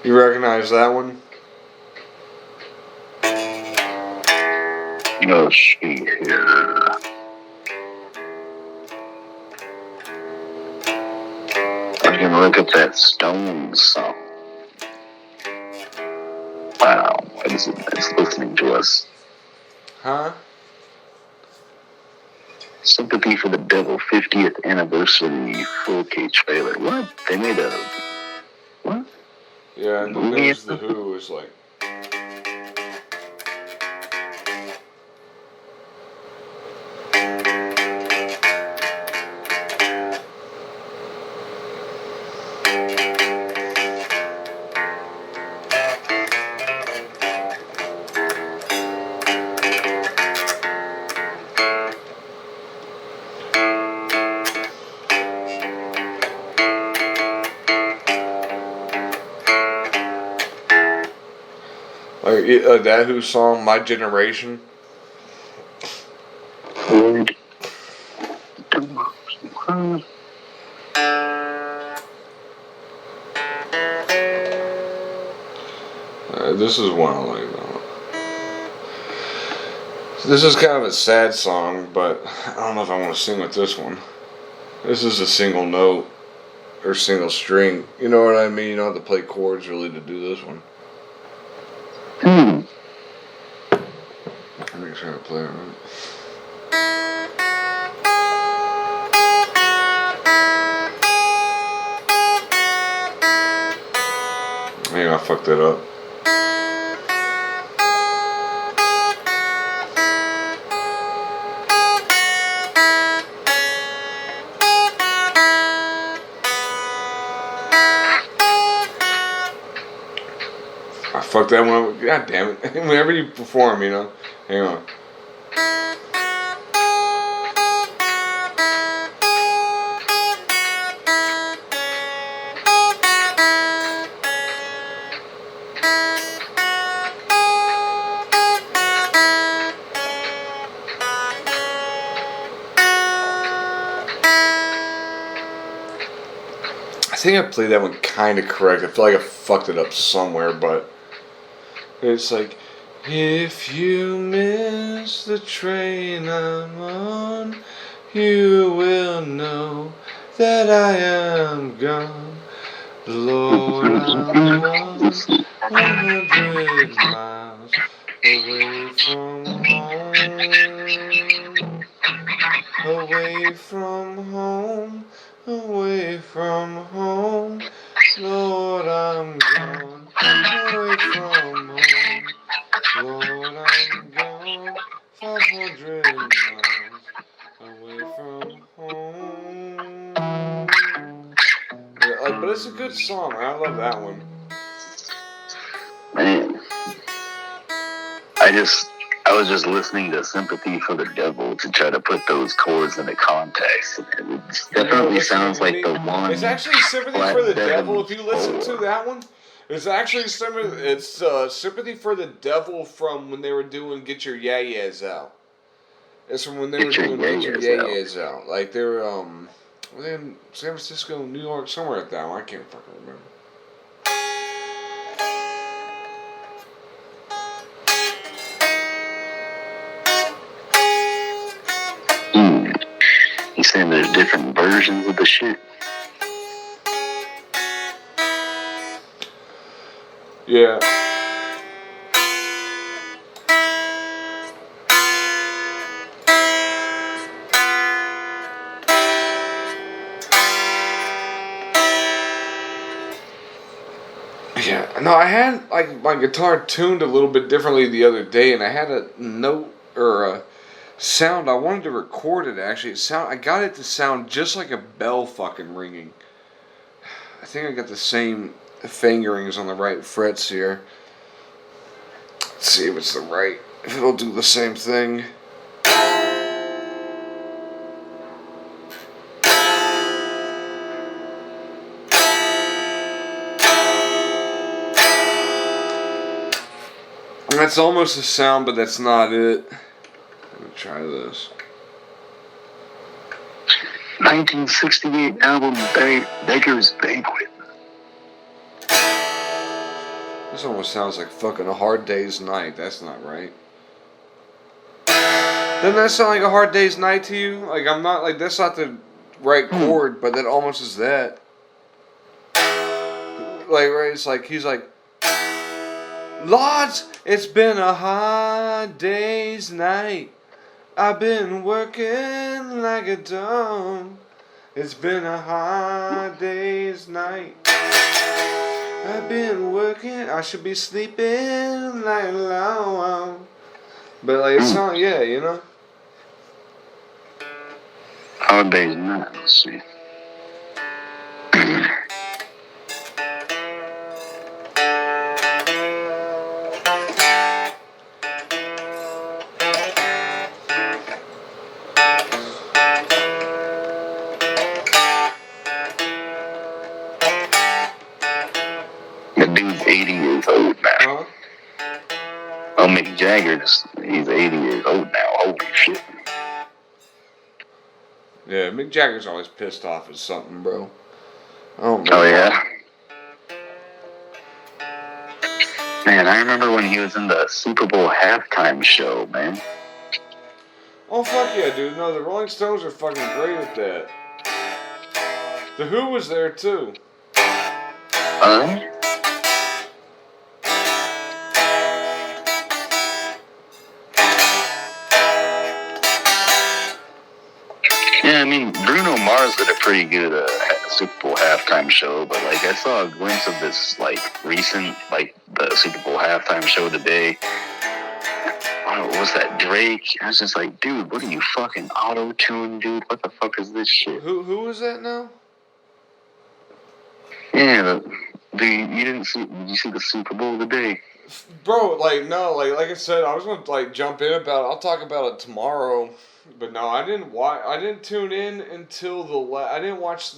You recognize that one? No, she here. I'm gonna look up that Stone song. Wow, what is it that's listening to us? Huh? Sympathy for the Devil 50th anniversary 4K trailer. What? They made a what? Yeah, and then Movie? there's the Who. It's like. Like that Who song, My Generation. This is one I like though. This is kind of a sad song, but I don't know if I want to sing with this one. This is a single note or single string. You know what I mean? You don't have to play chords really to do this one. I'm just trying to play it right. Maybe I fucked that up. I fucked that one up. God damn it. Whenever you perform, you know. Hang on. I think I played that one kind of correct. I feel like I fucked it up somewhere, but it's like, if you miss the train I'm on, you will know that I am gone. Lord, I'm 100 miles away from home, away from home, away from home. Lord, I'm gone, away from home. Lord, I'm gone, 500 miles away from home. Yeah, but it's a good song. I love that one. Man, I was just listening to Sympathy for the Devil to try to put those chords into context. And it definitely sounds like the one. It's actually Sympathy for the Devil. If you listen to that one, it's actually Sympathy for the Devil from when they were doing Get Your Yeah Yeahs Out. It's from when they were doing Get Your Yeah Yeahs Out. Like they were in San Francisco, New York, somewhere at that one. I can't fucking remember. You saying there's different versions of the shit? Yeah. Yeah, no, I had like my guitar tuned a little bit differently the other day, and I had a note or a sound. I wanted to record it actually. I got it to sound just like a bell fucking ringing. I think I got the same fingerings on the right frets here. Let's see if it's the right. If it'll do the same thing. That's almost the sound, but that's not it. Let me try this. 1968 album Beggar's Banquet. This almost sounds like fucking A Hard Day's Night. That's not right. Doesn't that sound like A Hard Day's Night to you? Like, I'm not, like, that's not the right chord, but that almost is that. Like, right, it's like, he's like, Lords, it's been a hard day's night. I've been working like a dog. It's been a hard day's night. I've been working. I should be sleeping like a long. But like it's not, yeah, you know. Hard day's night. Let's see. The dude's 80 years old now. Huh? Oh, Mick Jagger, he's 80 years old now. Holy shit. Yeah, Mick Jagger's always pissed off at something, bro. Oh, man. Oh, yeah? Man, I remember when he was in the Super Bowl halftime show, man. Oh, fuck yeah, dude. No, the Rolling Stones are fucking great at that. The Who was there, too. Yeah, I mean, Bruno Mars did a pretty good Super Bowl halftime show, but, like, I saw a glimpse of this, like, recent, like, the Super Bowl halftime show today. Oh, was that Drake? I was just like, dude, what are you fucking auto-tune, dude? What the fuck is this shit? Who was that now? Yeah, did you see the Super Bowl today? Bro, like, no, like I said, I was gonna, like, jump in about it. I'll talk about it tomorrow. But no, I didn't tune in until I didn't watch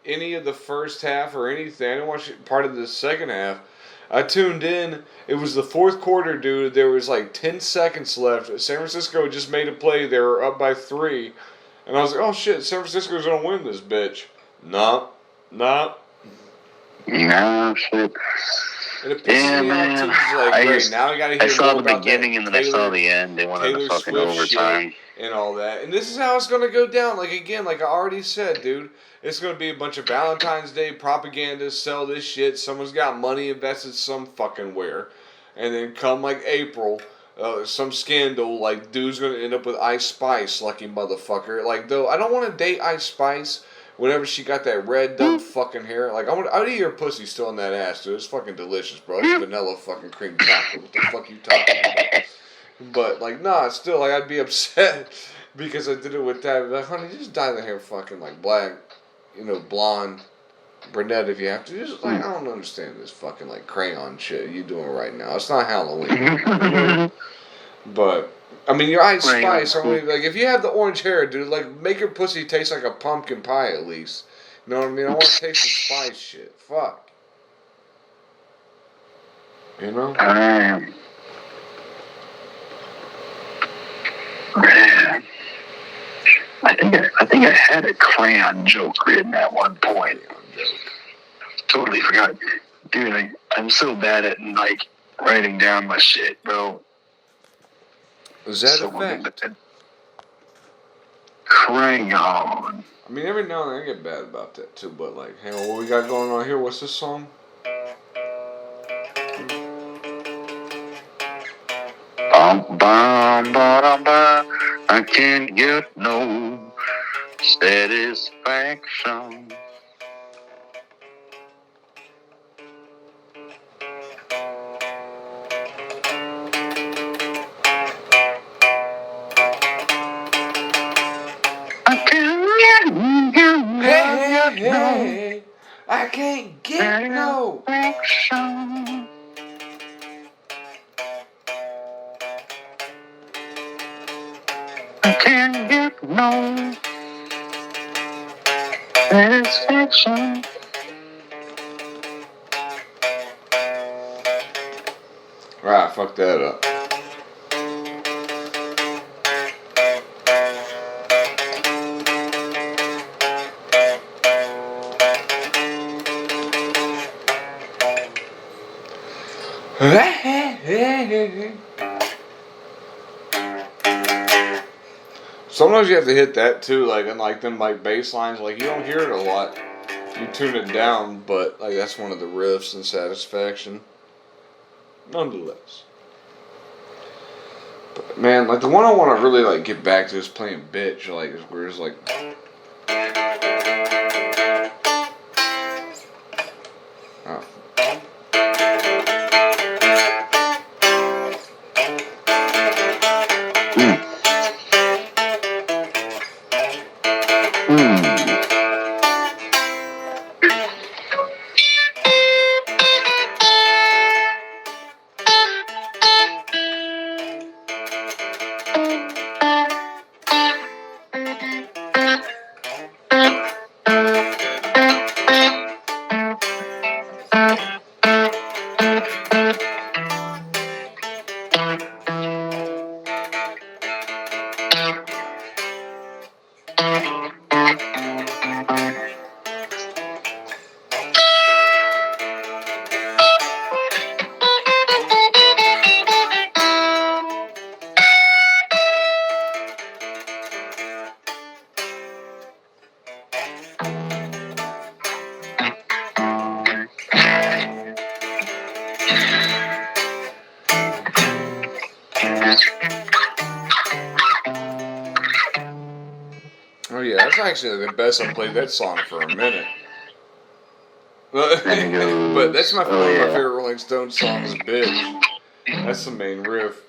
any of the first half or anything. I didn't watch part of the second half. I tuned in. It was the fourth quarter, dude. There was like 10 seconds left. San Francisco just made a play. They were up by 3. And I was like, oh shit, San Francisco's going to win this bitch. Nah. Nah, shit. And it pisses me off too. Like, great, now I got to hear I saw more the about beginning and then I saw the end. They wanted Taylor the fucking Swift overtime. And all that. And this is how it's going to go down. Like, again, like I already said, dude, it's going to be a bunch of Valentine's Day propaganda, sell this shit. Someone's got money invested some fucking where. And then come, like, April, some scandal, like, dude's going to end up with Ice Spice, lucky motherfucker. Like, though, I don't want to date Ice Spice whenever she got that red, dumb fucking hair. Like, I would eat her pussy still in that ass, dude. It's fucking delicious, bro. It's vanilla fucking cream chocolate. What the fuck you talking about? But, like, nah, still, like, I'd be upset because I did it with that. Like, honey, just dye the hair fucking, like, black, you know, blonde, brunette if you have to. Just, like, I don't understand this fucking, like, crayon shit you doing right now. It's not Halloween. But, I mean, your Ice Spice, I mean, like, if you have the orange hair, dude, like, make your pussy taste like a pumpkin pie at least. You know what I mean? I want to taste the spice shit. Fuck. You know? Man, I think I had a crayon joke written at one point. Totally forgot, dude. I'm so bad at like writing down my shit, bro. Is that a fact? Crayon. I mean, every now and then I get bad about that too. But like, hey, what we got going on here? What's this song? I can't get no satisfaction. Hey, I can't get no satisfaction. I can't get no satisfaction. Right, fuck that up. Sometimes you have to hit that too, like in like them like bass lines. Like you don't hear it a lot. You tune it down, but like that's one of the riffs in Satisfaction. Nonetheless. But Man, like the one I want to really like get back to is playing bitch. Like where it's like. Oh. Oh yeah, that's actually the best I've played that song for a minute. But that's one of my favorite Rolling Stones songs, "Bitch." That's the main riff.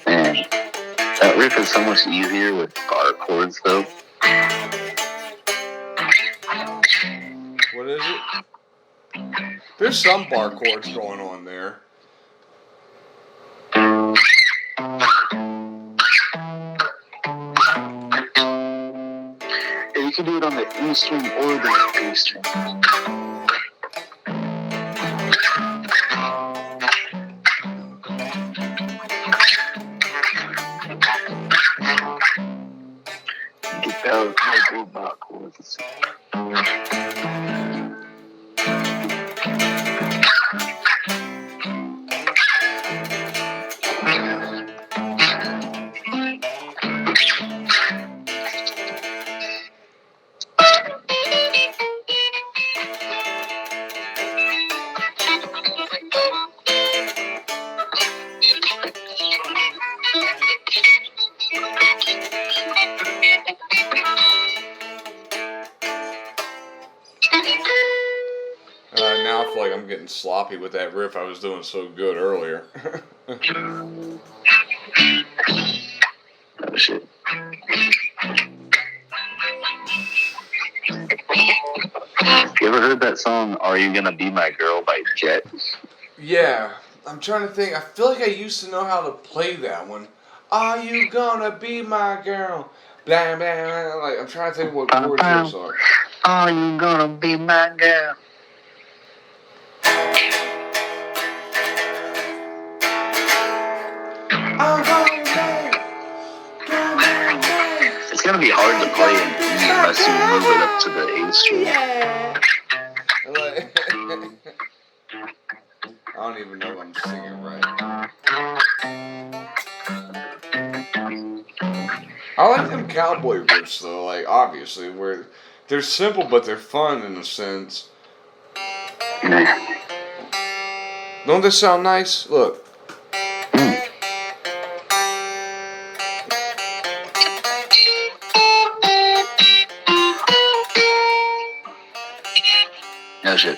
Man, that riff is so much easier with bar chords, though. What is it? There's some bar chords going on there. Yeah, you can do it on the E string or the A string. Get that good bar chords. Now I feel like I'm getting sloppy with that riff I was doing so good earlier. Oh shit. You ever heard that song, Are You Gonna Be My Girl by Jet? Yeah, I'm trying to think. I feel like I used to know how to play that one. Are you gonna be my girl? Blah, blah, blah. Like, I'm trying to think what chords those are. Are you gonna be my girl? It's gonna be hard to play in E unless you move it up to the A string. I don't even know if I'm singing right. I like them cowboy riffs though, like obviously, where they're simple but they're fun in a sense. Don't this sound nice? Look. No shit.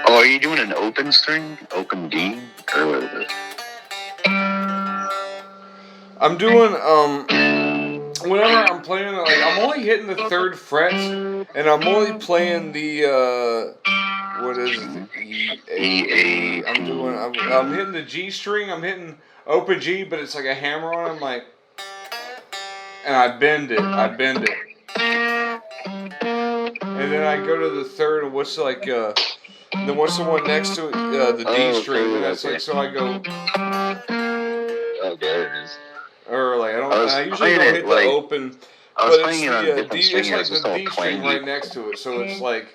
Oh, are you doing an open string? Open D? Or what is it? I'm doing, whenever I'm playing, like, I'm only hitting the 3rd fret, and I'm only playing the, what is it, the E, A, I'm hitting the G string, I'm hitting open G, but it's like a hammer on it, I'm like, and I bend it, and then I go to the 3rd, and what's like, then what's the one next to it, the D string, and that's like, so I go, Oh, there it is. or like, I usually don't hit the open, but it's the D, it's like the D string right next to it, so it's like,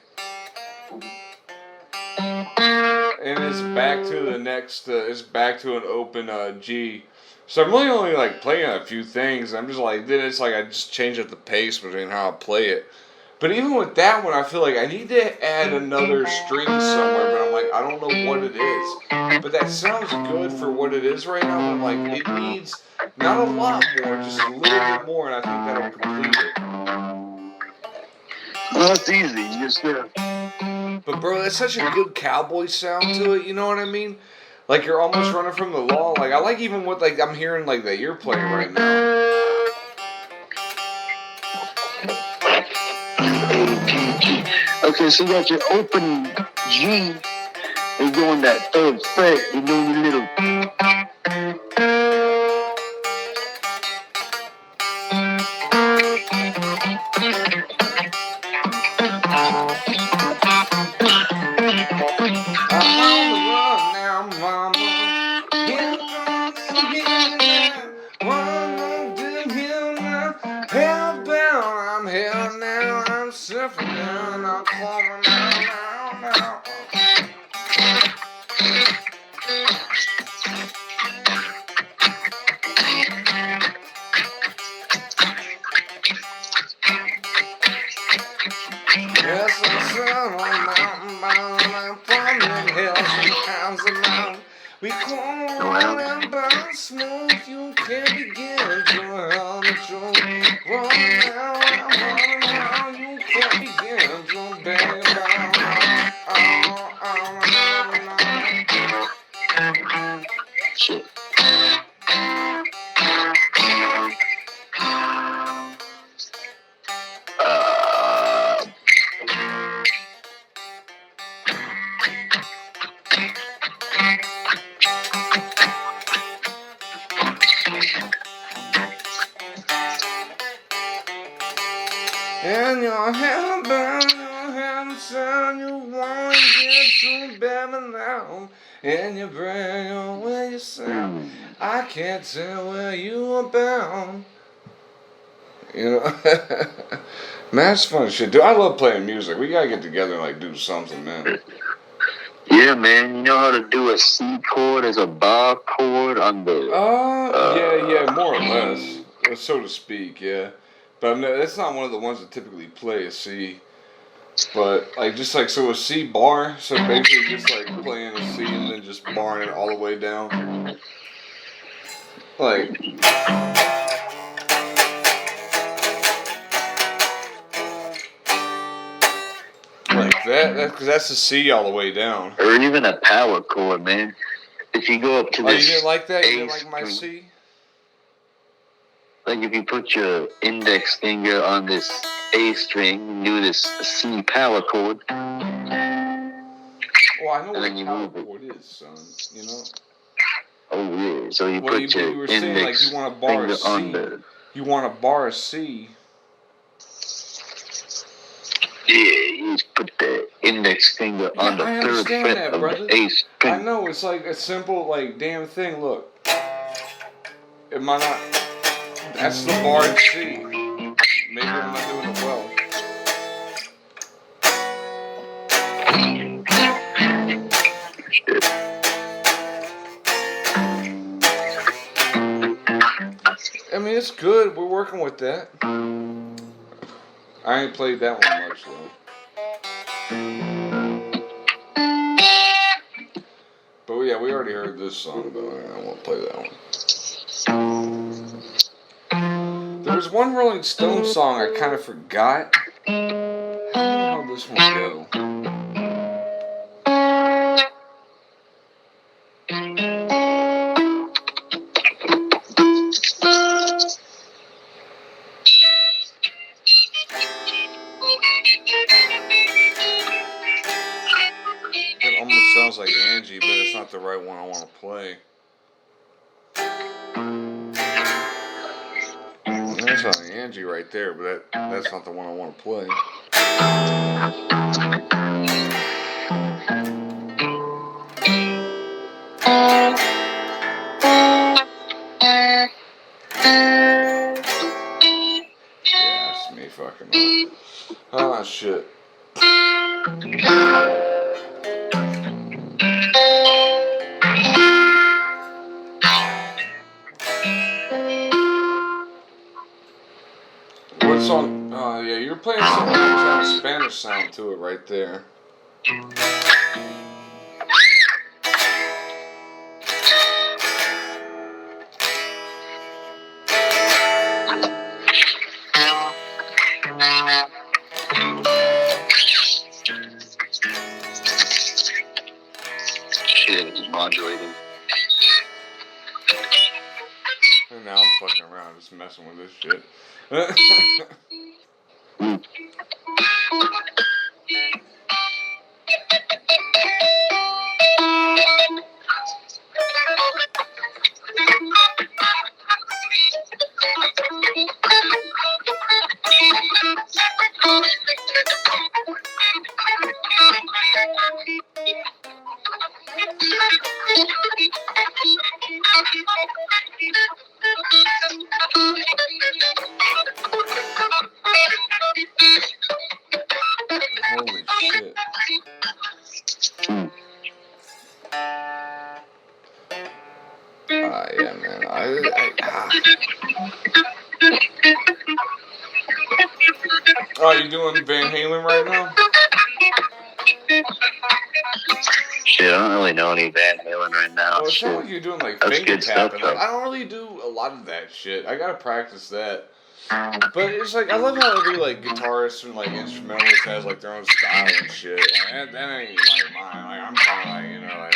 and it's back to the next. It's back to an open G. So I'm really only like playing a few things. I'm just like then it's like I just change up the pace between how I play it. But even with that one, I feel like I need to add another string somewhere. But I'm like I don't know what it is. But that sounds good for what it is right now. But I'm like it needs not a lot more, just a little bit more, and I think that'll complete it. Well, it's easy. You just But bro, that's such a good cowboy sound to it. You know what I mean? Like you're almost running from the law. Like I like even what like I'm hearing like that you're playing right now. Okay, so you got your open G, and you on that third fret, you're doing your little. Yes, I'm sun on mountain bound. I'm from the hills and towns of mountain. We come rolling by smooth. You can't begin to run the show. Run now, I'm running now. You can't begin to bang down. Shit. And your head burn, your head sound, you won't get too bad now. And your brain, your way you sound, I can't tell where you are bound. You know, man, it's fun shit, dude. I love playing music. We gotta get together and like do something, man. Yeah, man. You know how to do a C chord as a bar chord on the. Yeah, more or less, so to speak, yeah. But that's not one of the ones that typically play a C. But like just like so a C bar, so basically just like playing a C and then just barring it all the way down. Like that, because that's a C all the way down. Or even a power chord, man. If you go up to this. Oh, you didn't like that? You didn't like my C? Like if you put your index finger on this A string and do this C power chord. Well, I know what a power chord is, son. You know. Oh yeah, so you put your you were saying like you want a bar of C. You want a bar of C. Yeah, you just put the index finger on the third fret of the A string. I know, it's like a simple like damn thing. Look, am I not? That's the bar in C. Maybe I'm not doing it well. I mean, it's good. We're working with that. I ain't played that one much though. But yeah, we already heard this song though. I won't play that one. There was one Rolling Stones song I kind of forgot. How the hell did this one go? It almost sounds like Angie, but it's not the right one I want to play. That's like Angie right there, but that's not the one I want to play. Yeah, it's me fucking up. Oh shit. song. Oh yeah, you're playing something that has a Spanish sound to it right there. Shit, it's modulating. And now I'm fucking around, just messing with this shit. Holy shit. Yeah, man. Oh, you doing Van Halen right now? Shit, I don't really know any Van Halen right now. Well, it Shit. sounds like you're doing like That's finger good stuff, tapping. though. Like, I don't really do a lot of that shit. I gotta practice that. But it's like, I love how every like guitarist and like instrumentalist has like their own style and shit. Like, that ain't like mine. Like, I'm kind of like, you know, like,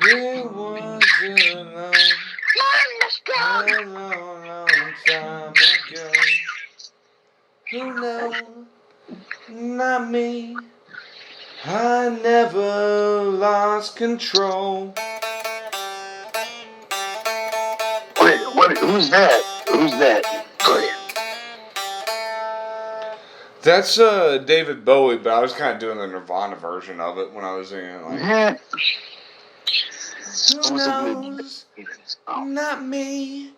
it was a long time ago. Who knows? Not me. I never lost control. Wait, what? Who's that? Who's that? That's David Bowie, but I was kind of doing the Nirvana version of it when I was in it. Like, who knows? Not me.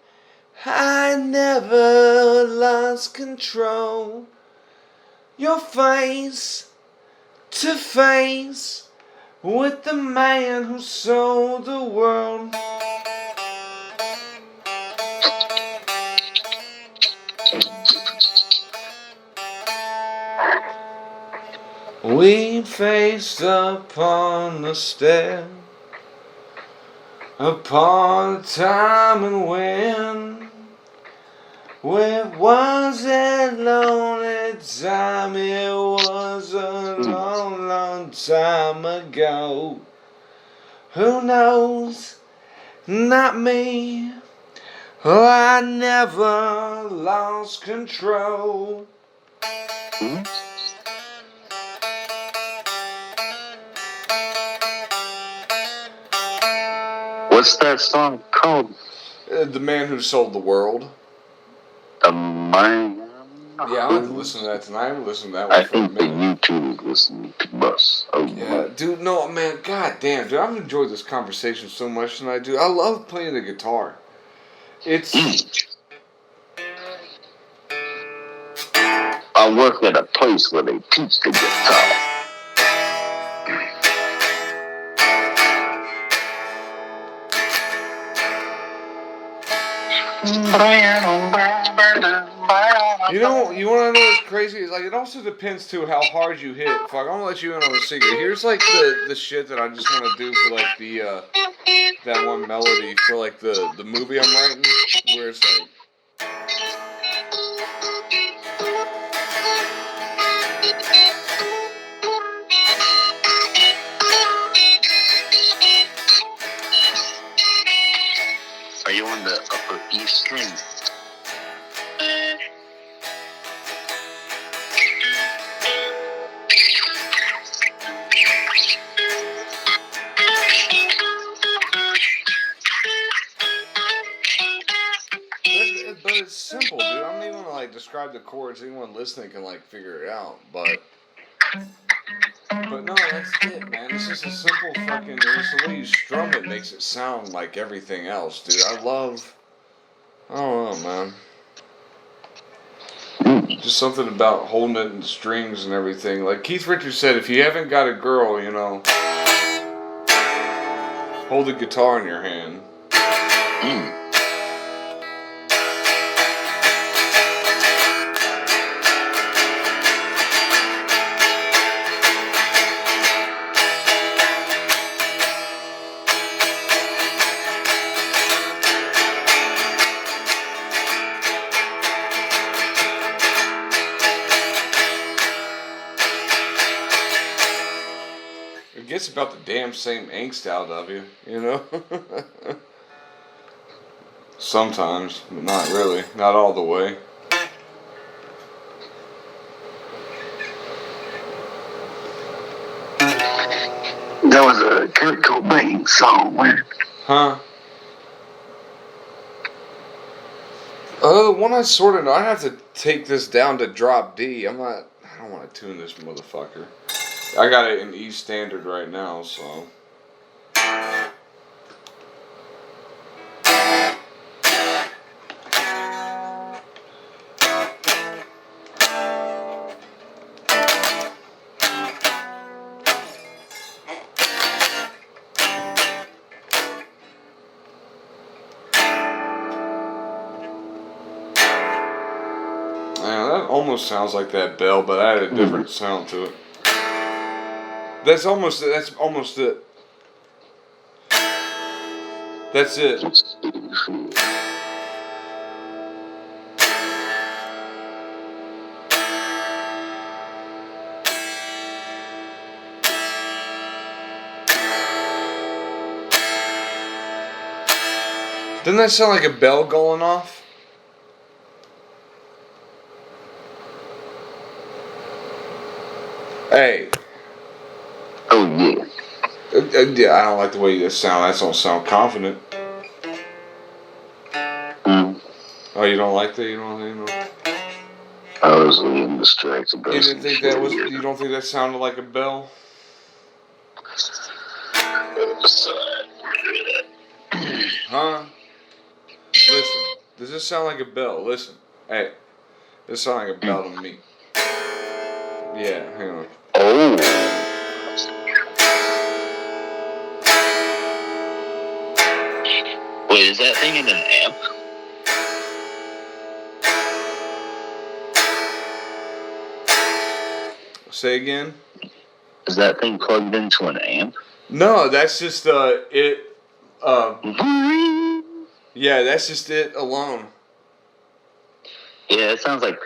I never lost control. Your face to face with the man who sold the world. We faced upon the stair, upon a time and when. Where was it lonely time? It was a long, long time ago. Who knows? Not me. Oh, I never lost control. What's that song called? The Man Who Sold the World. The Man. Yeah, I have to listen to that tonight. I haven't listened to that I one for a think the minute. YouTube is listening to us. Oh, Yeah, dude, no, man, god damn, dude, I've enjoyed this conversation so much tonight, dude. I love playing the guitar. It's... I work at a place where they teach the guitar. You know, you want to know what's crazy? It's like, it also depends, too, how hard you hit. Fuck, I'm gonna let you in on a secret. Here's, like, the shit that I just want to do for, like, the, that one melody for, like, the movie I'm writing, where it's, like... Are you on the upper E string? But it's simple, dude. I don't even want to, like, describe the chords. Anyone listening can, like, figure it out, but no, that's it, man. It's just a simple fucking... It's the way you strum it makes it sound like everything else, dude. I don't know, man. Just something about holding it in strings and everything. Like Keith Richards said, if you haven't got a girl, you know... Hold the guitar in your hand. It gets about the damn same angst out of you, you know? Sometimes, but not really. Not all the way. That was a Kurt Cobain song, man. Huh? One I sort of know. I have to take this down to drop D. I don't want to tune this motherfucker. I got it in E standard right now, so. Man, that almost sounds like that bell, but I had a different sound to it. That's almost it. That's it. Doesn't that sound like a bell going off? Hey. Oh, yeah. Yeah, I don't like the way you sound. That don't sound confident. Oh, you don't like that? You don't. I was a little distracted by You didn't think that was? You don't think that sounded like a bell? Huh? Listen. Does this sound like a bell? Listen. Hey. This sounds like a bell to me. Yeah. Hang on. Oh. Wait, is that thing in an amp? Say again? Is that thing plugged into an amp? No, that's just it. Yeah, that's just it alone. Yeah, it sounds like.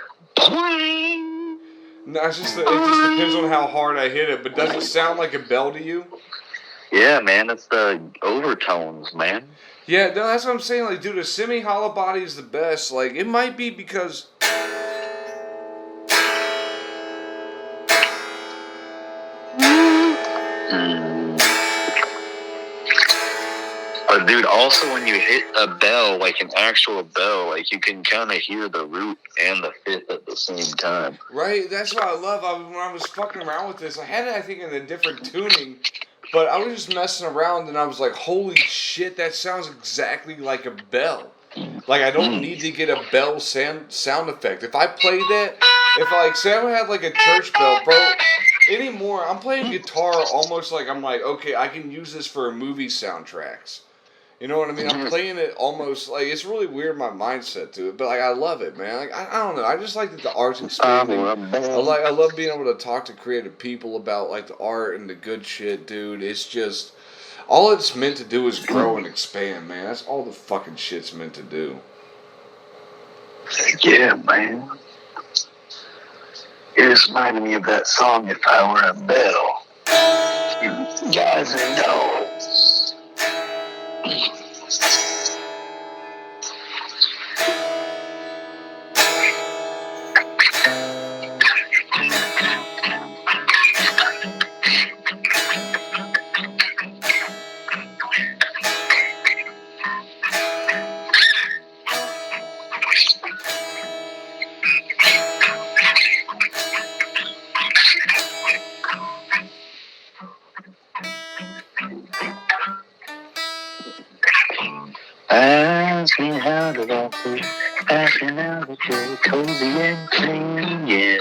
No, it just depends on how hard I hit it. But does it sound like a bell to you? Yeah, man, it's the overtones, man. Yeah, no, that's what I'm saying. Like, dude, a semi-hollow body is the best. Like, it might be because. But dude, also when you hit a bell, like an actual bell, like you can kind of hear the root and the fifth at the same time. Right, that's what I love. When I was fucking around with this, I had it, I think, in a different tuning, but I was just messing around, and I was like, holy shit, that sounds exactly like a bell. Like, I don't need to get a bell sound effect. If I play that, if I, like, say I had, like, a church bell, bro, anymore, I'm playing guitar almost like I'm like, okay, I can use this for movie soundtracks. You know what I mean? I'm playing it almost like it's really weird my mindset to it, but like I love it, man. Like I don't know, I just like that the art's expanding. I love being able to talk to creative people about like the art and the good shit, dude. It's just all it's meant to do is grow and expand, man. That's all the fucking shit's meant to do. Yeah, man. It just reminded me of that song, If I Were a Bell. You guys know. Ask me how did I feel, asking out that you're cozy and clean, yeah.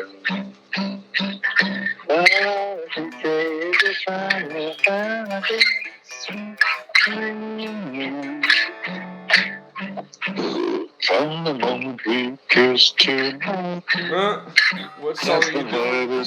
All I can say is if I were found, I think What song are you doing? What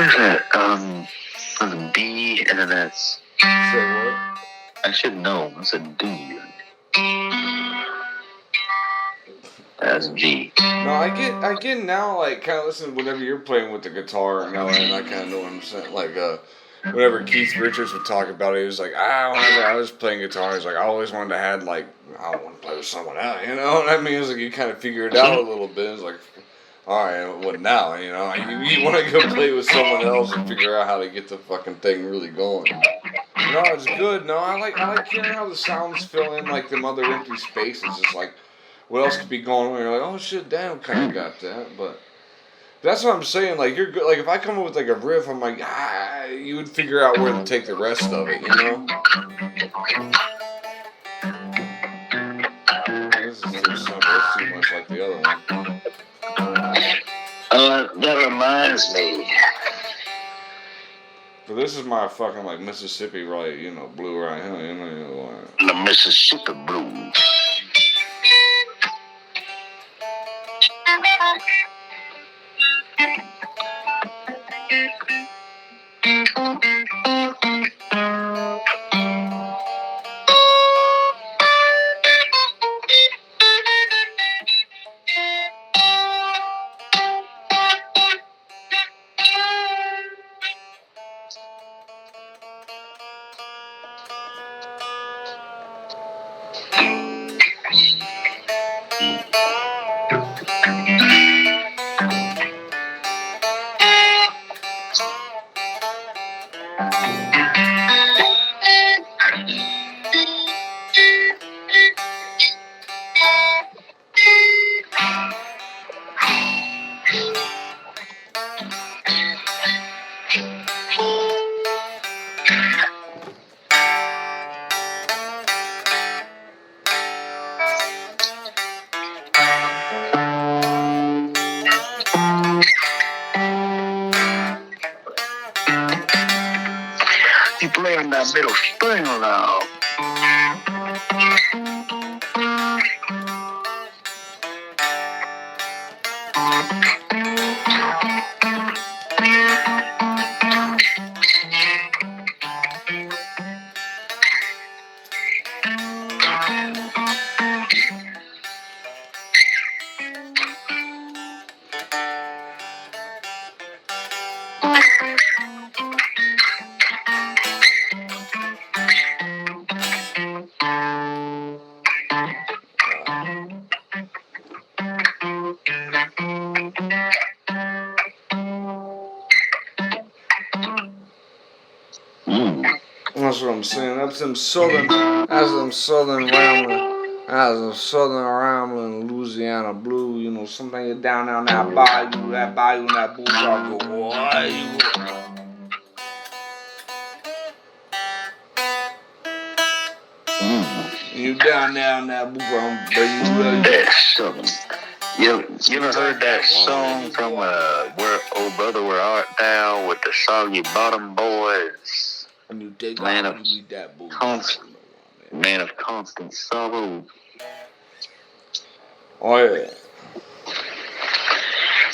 is that? There's a B and an S. Say what? I should know. It's a D. That's G. No, I get now, like, kind of listen whenever you're playing with the guitar, and I kind of know what I'm saying. Like, whenever Keith Richards would talk about it, he was like, whenever I was playing guitar, he's like, I always wanted to have, like, I don't want to play with someone else, you know what I mean? It's like, you kind of figure it out a little bit. It's like, all right, what now, you know? You want to go play with someone else and figure out how to get the fucking thing really going. No, it's good. No, I like hearing how the sounds fill in, like, them other empty spaces. It's like, what else could be going on? You're like, oh shit, damn, kind of got that. But that's what I'm saying. Like, you're good. Like, if I come up with like a riff, I'm like, you would figure out where to take the rest of it, you know? This is too simple. It's too much like the other one. That reminds me. But this is my fucking like Mississippi, right? You know, blue right here. You know, like, The Mississippi Blues. You play on that middle string now. that's what I'm saying. That's them southern rambling Louisiana blue. You know, something you're down on that bayou, and that bulldog go, why? You down there on that bulldog, That's something. You ever heard that song from Where Oh Brother Where Art Thou with the Soggy Bottom Boys? And you take Man off of and read that bulldog. Man of constant sorrow. Oh yeah.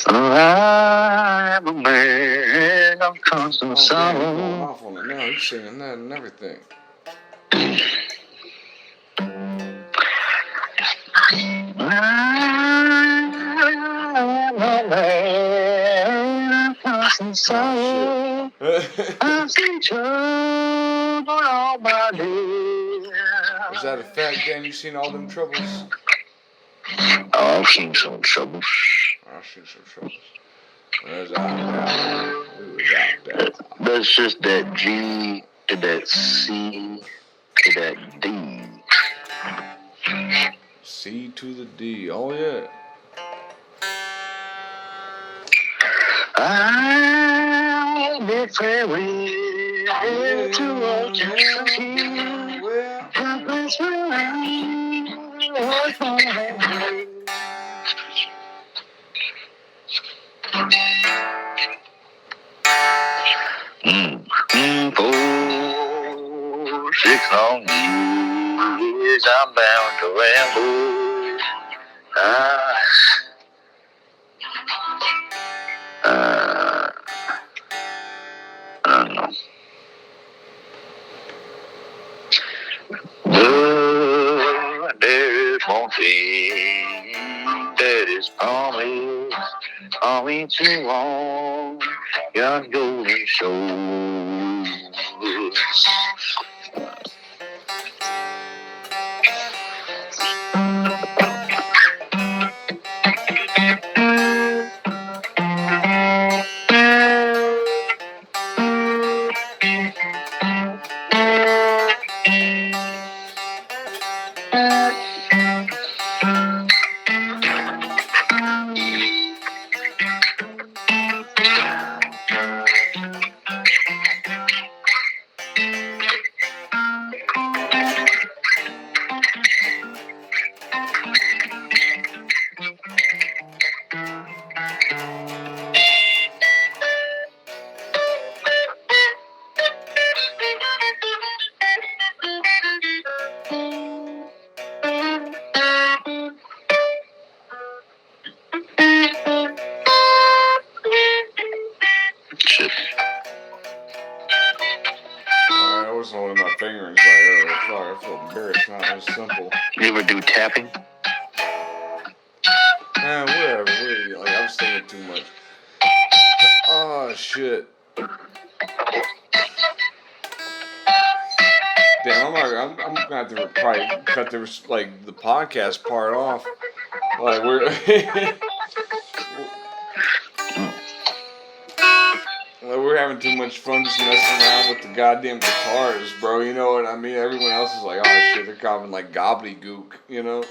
I'm a man of constant He's going sorrow. off on it now. He's singing that and everything. I'm a man of constant sorrow. I've seen trouble all my days. Is that a fact, Dan? You seen all them troubles? Oh, I've seen some troubles. I've seen some troubles. Where's out there? We was out there. That's just that G to that C to that D. C to the D. Oh yeah. I'll be farewell head to walk just here. That's for 6 long years, I'm bound to ramble. I don't know. But there is one thing that is promised too long. Your golden shores. Shit. I wasn't holding my finger inside earlier. Fuck, I feel embarrassed. Not as simple. You ever do tapping? Whatever. Like, I was thinking too much. Oh, shit. Damn, I'm gonna have to probably cut the podcast part off. Like, we're having too much fun just messing around with the goddamn guitars, bro. You know what I mean? Everyone else is like, oh shit, they're coming like gobbledygook, you know?